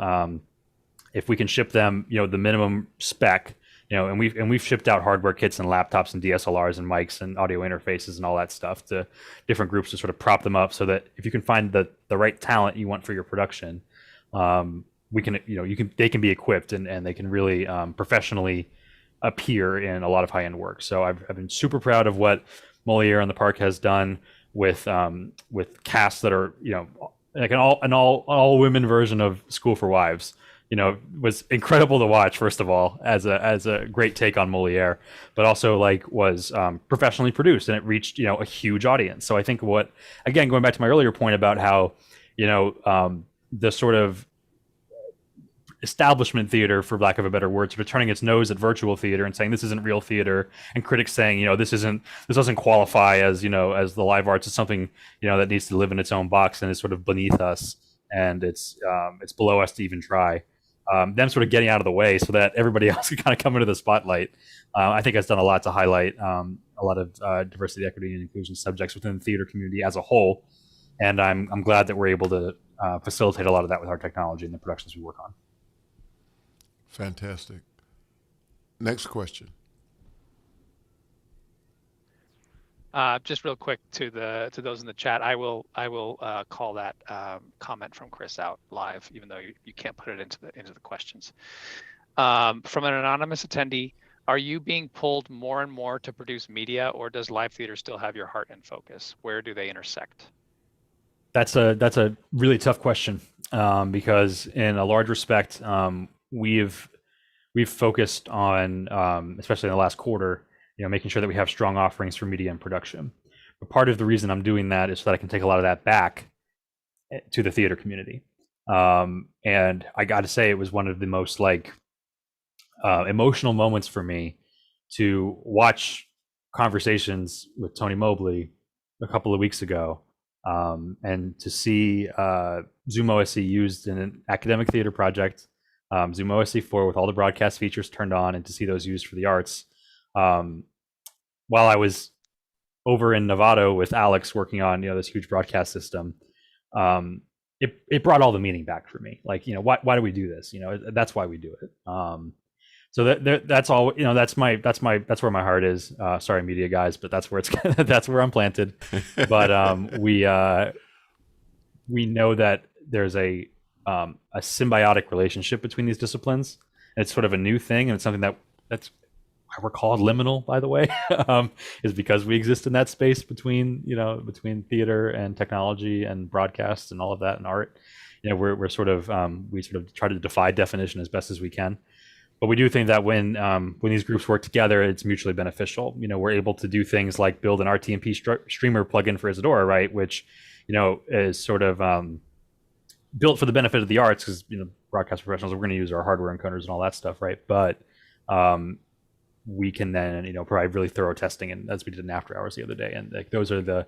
If we can ship them, the minimum spec, and we've shipped out hardware kits and laptops and DSLRs and mics and audio interfaces and all that stuff to different groups to sort of prop them up so that if you can find the right talent you want for your production, they can be equipped and they can really professionally appear in a lot of high-end work. So I've been super proud of what Moliere and the Park has done with casts that are, like an all women version of School for Wives. Was incredible to watch, first of all, as a great take on Moliere, but also was professionally produced and it reached, a huge audience. So I think going back to my earlier point about how, the sort of establishment theater, for lack of a better word, sort of turning its nose at virtual theater and saying this isn't real theater, and critics saying, this doesn't qualify as, as the live arts. It's something, that needs to live in its own box and is sort of beneath us and it's below us to even try. Them sort of getting out of the way so that everybody else can kind of come into the spotlight. I think has done a lot to highlight a lot of diversity, equity, and inclusion subjects within the theater community as a whole. And I'm glad that we're able to facilitate a lot of that with our technology and the productions we work on. Fantastic. Next question. Just real quick to those in the chat, I will call that comment from Chris out live, even though you can't put it into the questions. From an anonymous attendee, are you being pulled more and more to produce media, or does live theater still have your heart and focus? Where do they intersect? That's a really tough question because in a large respect, we've focused on, especially in the last quarter, making sure that we have strong offerings for media and production. But part of the reason I'm doing that is so that I can take a lot of that back to the theater community. And I got to say, it was one of the most emotional moments for me to watch conversations with Tony Mobley a couple of weeks ago, and to see ZoomOSC used in an academic theater project, ZoomOSC 4 with all the broadcast features turned on, and to see those used for the arts. While I was over in Novato with Alex working on this huge broadcast system, it brought all the meaning back for me. Why do we do this? That's why we do it. So that's all. That's where my heart is. Sorry, media guys, but that's where that's where I'm planted. But we know that there's a symbiotic relationship between these disciplines. It's sort of a new thing, and it's something that's why we're called liminal, by the way, is because we exist in that space between theater and technology and broadcast and all of that and art. We're sort of we sort of try to defy definition as best as we can. But we do think that when these groups work together, it's mutually beneficial. We're able to do things like build an RTMP streamer plugin for Isadora, right? Which, is sort of built for the benefit of the arts, because broadcast professionals, we're going to use our hardware encoders and all that stuff, right? But we can then, provide really thorough testing, and as we did in after hours the other day. And like those are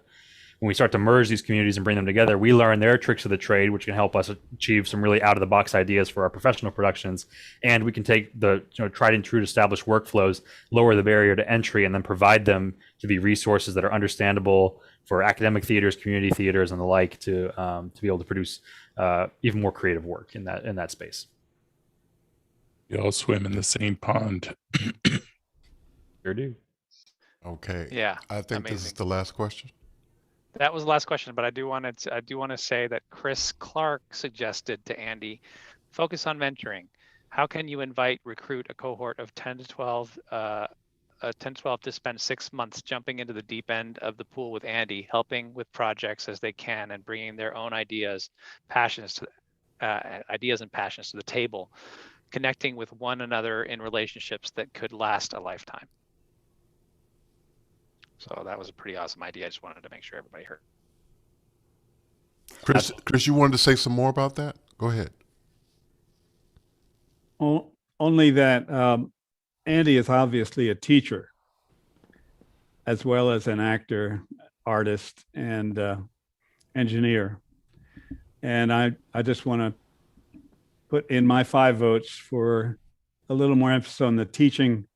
when we start to merge these communities and bring them together, we learn their tricks of the trade, which can help us achieve some really out of the box ideas for our professional productions. And we can take the tried and true established workflows, lower the barrier to entry, and then provide them to be resources that are understandable for academic theaters, community theaters, and the like, to be able to produce even more creative work in that space. We all swim in the same pond. Sure do. Okay. Yeah. I think amazing. this is the last question. That was the last question, but I do want to say that Chris Clark suggested to Andy, focus on mentoring. How can you recruit a cohort of 10 to 12 to spend 6 months jumping into the deep end of the pool with Andy, helping with projects as they can and bringing their own ideas and passions to the table, connecting with one another in relationships that could last a lifetime. So that was a pretty awesome idea. I just wanted to make sure everybody heard. Chris, you wanted to say some more about that? Go ahead. Only that Andy is obviously a teacher, as well as an actor, artist, and engineer. And I just want to put in my 5 votes for a little more emphasis on the teaching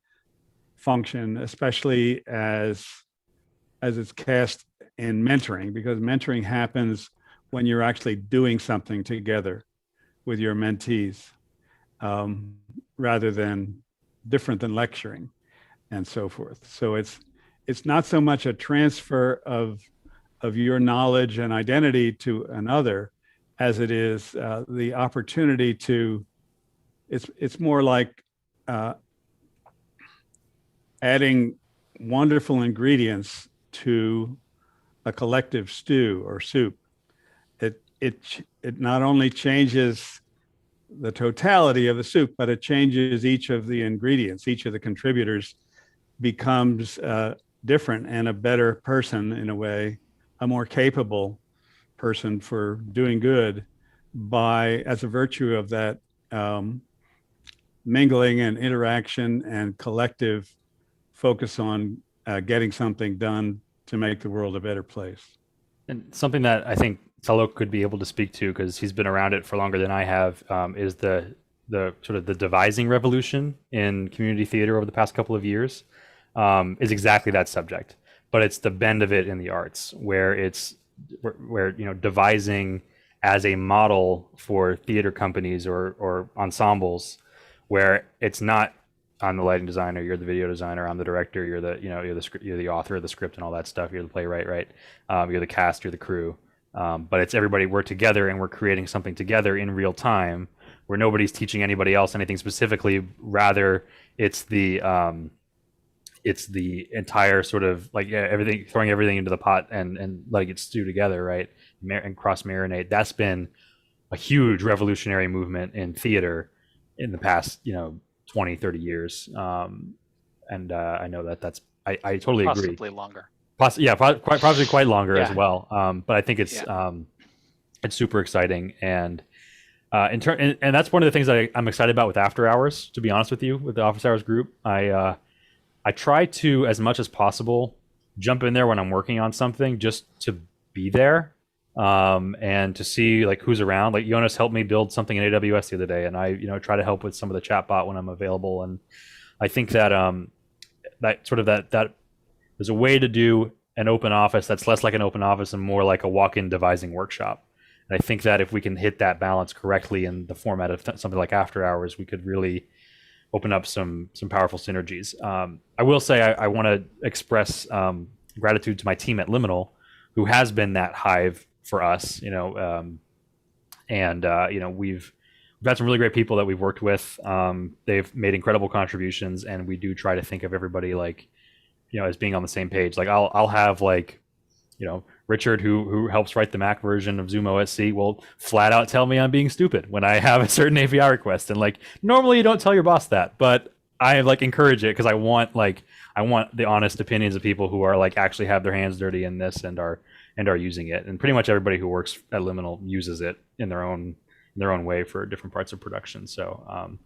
function, especially as it's cast in mentoring, because mentoring happens when you're actually doing something together with your mentees, rather than different than lecturing and so forth. So it's not so much a transfer of your knowledge and identity to another as it is the opportunity to, it's more like adding wonderful ingredients to a collective stew or soup. It not only changes the totality of the soup, but it changes each of the ingredients. Each of the contributors becomes different and a better person in a way, a more capable person for doing good as a virtue of that mingling and interaction and collective focus on getting something done to make the world a better place. And something that I think Telo could be able to speak to, because he's been around it for longer than I have, is the sort of the devising revolution in community theater over the past couple of years, is exactly that subject. But it's the bend of it in the arts, where devising as a model for theater companies or ensembles, where it's not, I'm the lighting designer, you're the video designer, I'm the director, you're the author of the script and all that stuff, you're the playwright, right? You're the cast, you're the crew. But it's everybody, we're together and we're creating something together in real time, where nobody's teaching anybody else anything specifically. Rather, it's the entire sort of like everything, throwing everything into the pot and letting it stew together, right? And cross marinate. That's been a huge revolutionary movement in theater in the past, 20, 30 years. And I know that's, I totally agree. Possibly longer. Probably quite longer as well. But I think it's super exciting, and and that's one of the things that I'm excited about with After Hours. To be honest with you, with the Office Hours group, I try to, as much as possible, jump in there when I'm working on something, just to be there, and to see like who's around. Like Jonas helped me build something in AWS the other day, and I try to help with some of the chat bot when I'm available. And I think that that there's a way to do an open office that's less like an open office and more like a walk-in devising workshop. And I think that if we can hit that balance correctly in the format of something like After Hours, we could really open up some powerful synergies. I will say I want to express gratitude to my team at Liminal, who has been that hive for us. We've had some really great people that we've worked with. They've made incredible contributions, and we do try to think of everybody like, as being on the same page. Like I'll have like, Richard, who helps write the Mac version of ZoomOSC, will flat out tell me I'm being stupid when I have a certain API request. And like, normally you don't tell your boss that, but I like encourage it because I want the honest opinions of people who are like actually have their hands dirty in this and are using it. And pretty much everybody who works at Liminal uses it in their own their own way for different parts of production. So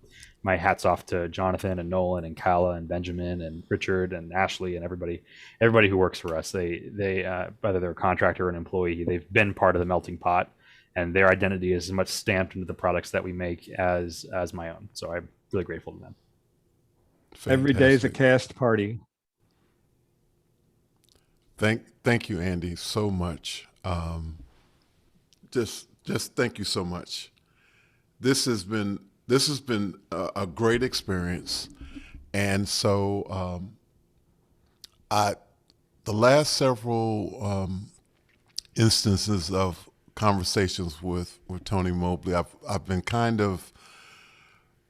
my hat's off to Jonathan and Nolan and Kala and Benjamin and Richard and Ashley and everybody who works for us. They whether they're a contractor or an employee, they've been part of the melting pot, and their identity is as much stamped into the products that we make as my own. So I'm really grateful to them. Fantastic. Every day is a cast party. Thank you, Andy, so much. Just thank you so much. This has been a great experience, and so the last several instances of conversations with Tony Mobley, I've been kind of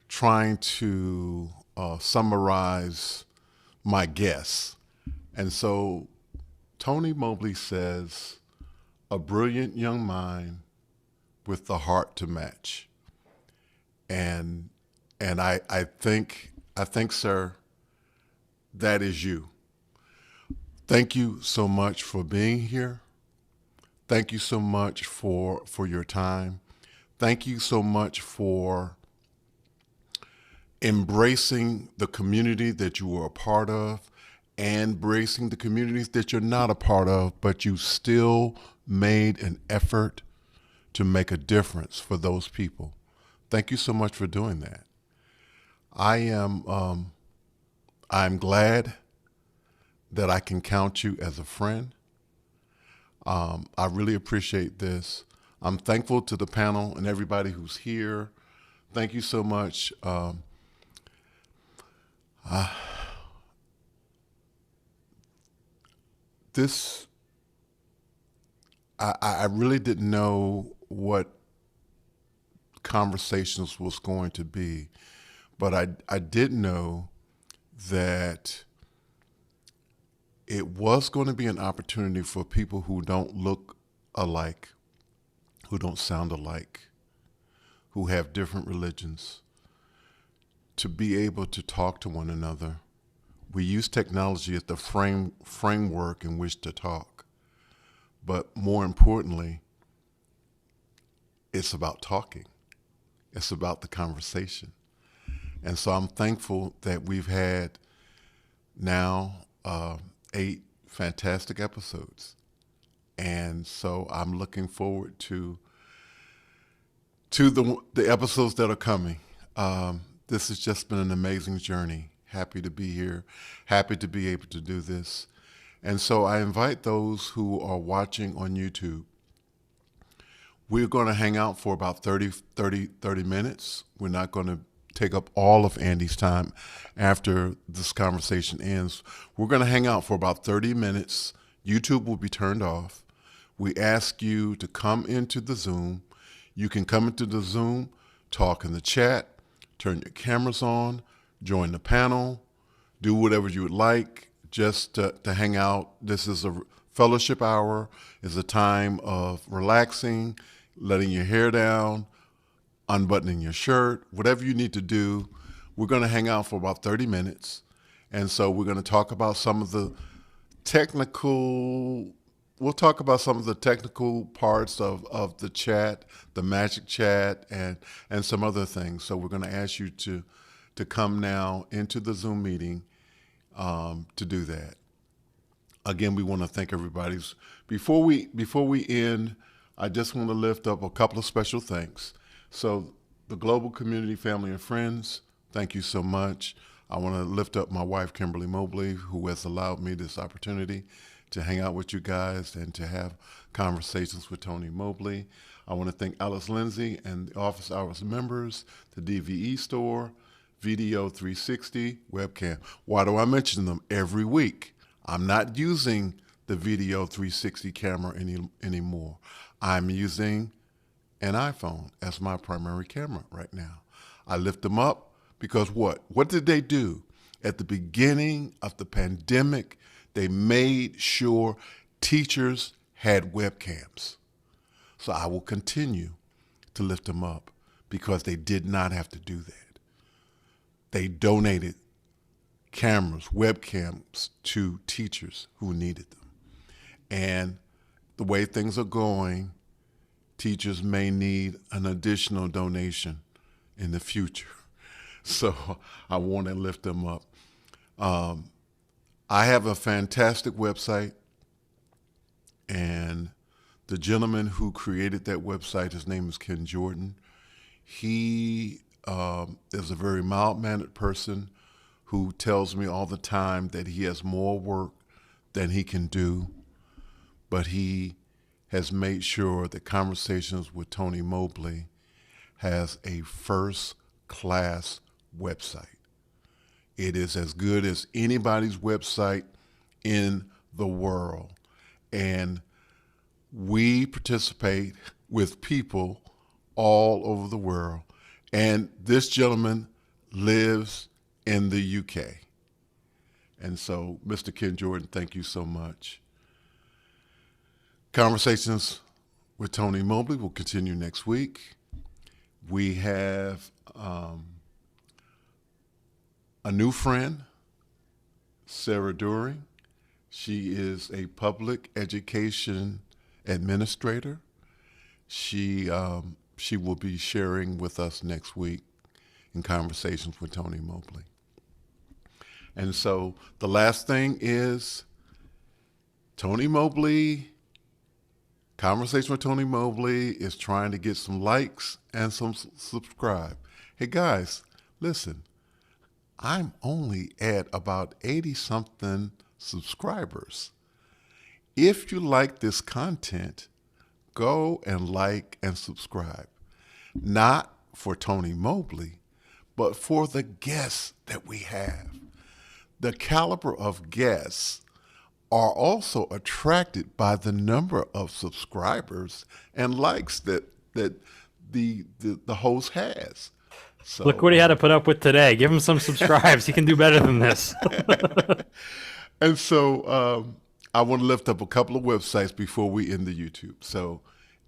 trying to summarize my guests, and so Tony Mobley says, "A brilliant young mind with the heart to match." And I think, sir, that is you. Thank you so much for being here. Thank you so much for your time. Thank you so much for embracing the community that you were a part of and embracing the communities that you're not a part of, but you still made an effort to make a difference for those people. Thank you so much for doing that. I'm glad that I can count you as a friend. I really appreciate this. I'm thankful to the panel and everybody who's here. Thank you so much. I really didn't know what conversations was going to be, but I did know that it was going to be an opportunity for people who don't look alike, who don't sound alike, who have different religions, to be able to talk to one another. We use technology as the framework in which to talk, but more importantly, it's about talking. It's about the conversation. And so I'm thankful that we've had now 8 fantastic episodes. And so I'm looking forward to the episodes that are coming. This has just been an amazing journey. Happy to be here. Happy to be able to do this. And so I invite those who are watching on YouTube. We're going to hang out for about 30 minutes. We're not going to take up all of Andy's time after this conversation ends. We're going to hang out for about 30 minutes. YouTube will be turned off. We ask you to come into the Zoom. You can come into the Zoom, talk in the chat, turn your cameras on, join the panel, do whatever you would like just to hang out. This is a fellowship hour. It's a time of relaxing, letting your hair down, unbuttoning your shirt, whatever you need to do. We're going to hang out for about 30 minutes. And so we're going to talk about some of the technical parts of the chat, the magic chat, and some other things. So we're going to ask you to come now into the Zoom meeting to do that. Again, we want to thank everybody. Before we end, I just want to lift up a couple of special thanks. So the global community, family, and friends, thank you so much. I want to lift up my wife, Kimberly Mobley, who has allowed me this opportunity to hang out with you guys and to have conversations with Tony Mobley. I want to thank Alice Lindsay and the office hours members, the DVE store, Video 360, webcam. Why do I mention them every week? I'm not using the Video 360 camera anymore. I'm using an iPhone as my primary camera right now. I lift them up because what? What did they do? At the beginning of the pandemic, they made sure teachers had webcams. So I will continue to lift them up because they did not have to do that. They donated cameras, webcams to teachers who needed them. And the way things are going, teachers may need an additional donation in the future. So I want to lift them up. I have a fantastic website, and the gentleman who created that website, his name is Ken Jordan. He is a very mild-mannered person who tells me all the time that he has more work than he can do, but he has made sure that Conversations with Tony Mobley has a first-class website. It is as good as anybody's website in the world. And we participate with people all over the world. And this gentleman lives in the UK. And so, Mr. Ken Jordan, thank you so much. Conversations with Tony Mobley will continue next week. We have a new friend, Sarah During. She is a public education administrator. She will be sharing with us next week in Conversations with Tony Mobley. And so the last thing is Tony Mobley, Conversation with Tony Mobley is trying to get some likes and some subscribe. Hey guys, listen, I'm only at about 80-something subscribers. If you like this content, go and like and subscribe. Not for Tony Mobley, but for the guests that we have. The caliber of guests are also attracted by the number of subscribers and likes that the host has. So, look what he had to put up with today. Give him some subscribes. He can do better than this. And so I want to lift up a couple of websites before we end the YouTube. So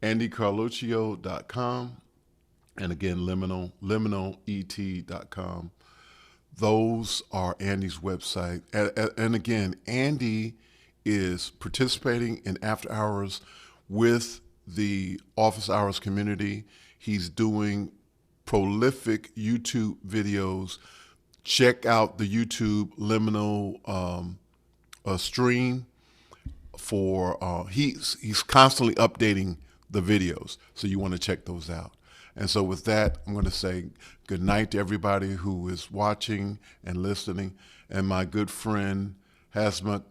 andycarluccio.com and again, liminalet.com. Those are Andy's website. And again, Andy is participating in after hours with the office hours community. He's doing prolific YouTube videos. Check out the YouTube Liminal stream for he's constantly updating the videos, so you want to check those out. And so with that, I'm going to say good night to everybody who is watching and listening. And my good friend Hasmat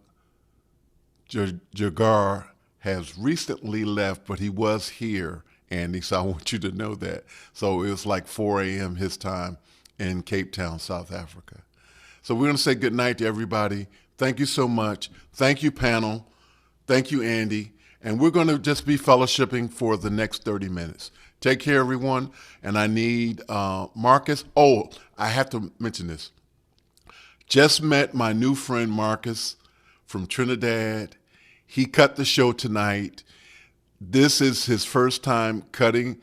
Jagar has recently left, but he was here, Andy, so I want you to know that. So it was like 4 a.m. his time in Cape Town, South Africa. So we're going to say good night to everybody. Thank you so much. Thank you, panel. Thank you, Andy. And we're going to just be fellowshipping for the next 30 minutes. Take care, everyone. And I need Marcus. Oh, I have to mention this. Just met my new friend, Marcus, from Trinidad. He cut the show tonight. This is his first time cutting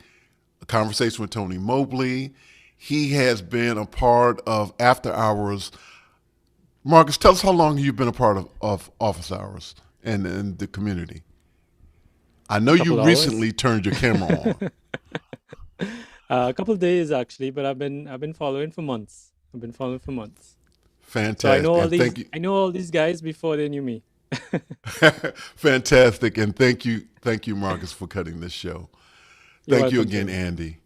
a Conversation with Tony Mobley. He has been a part of After Hours. Marcus, tell us how long you've been a part of Office Hours and the community. I know you recently turned your camera on. A couple of days actually, but I've been following for months. Fantastic. So I know all these guys before they knew me. Fantastic, and thank you, Marcus, for cutting this show. Thank you again, Andy.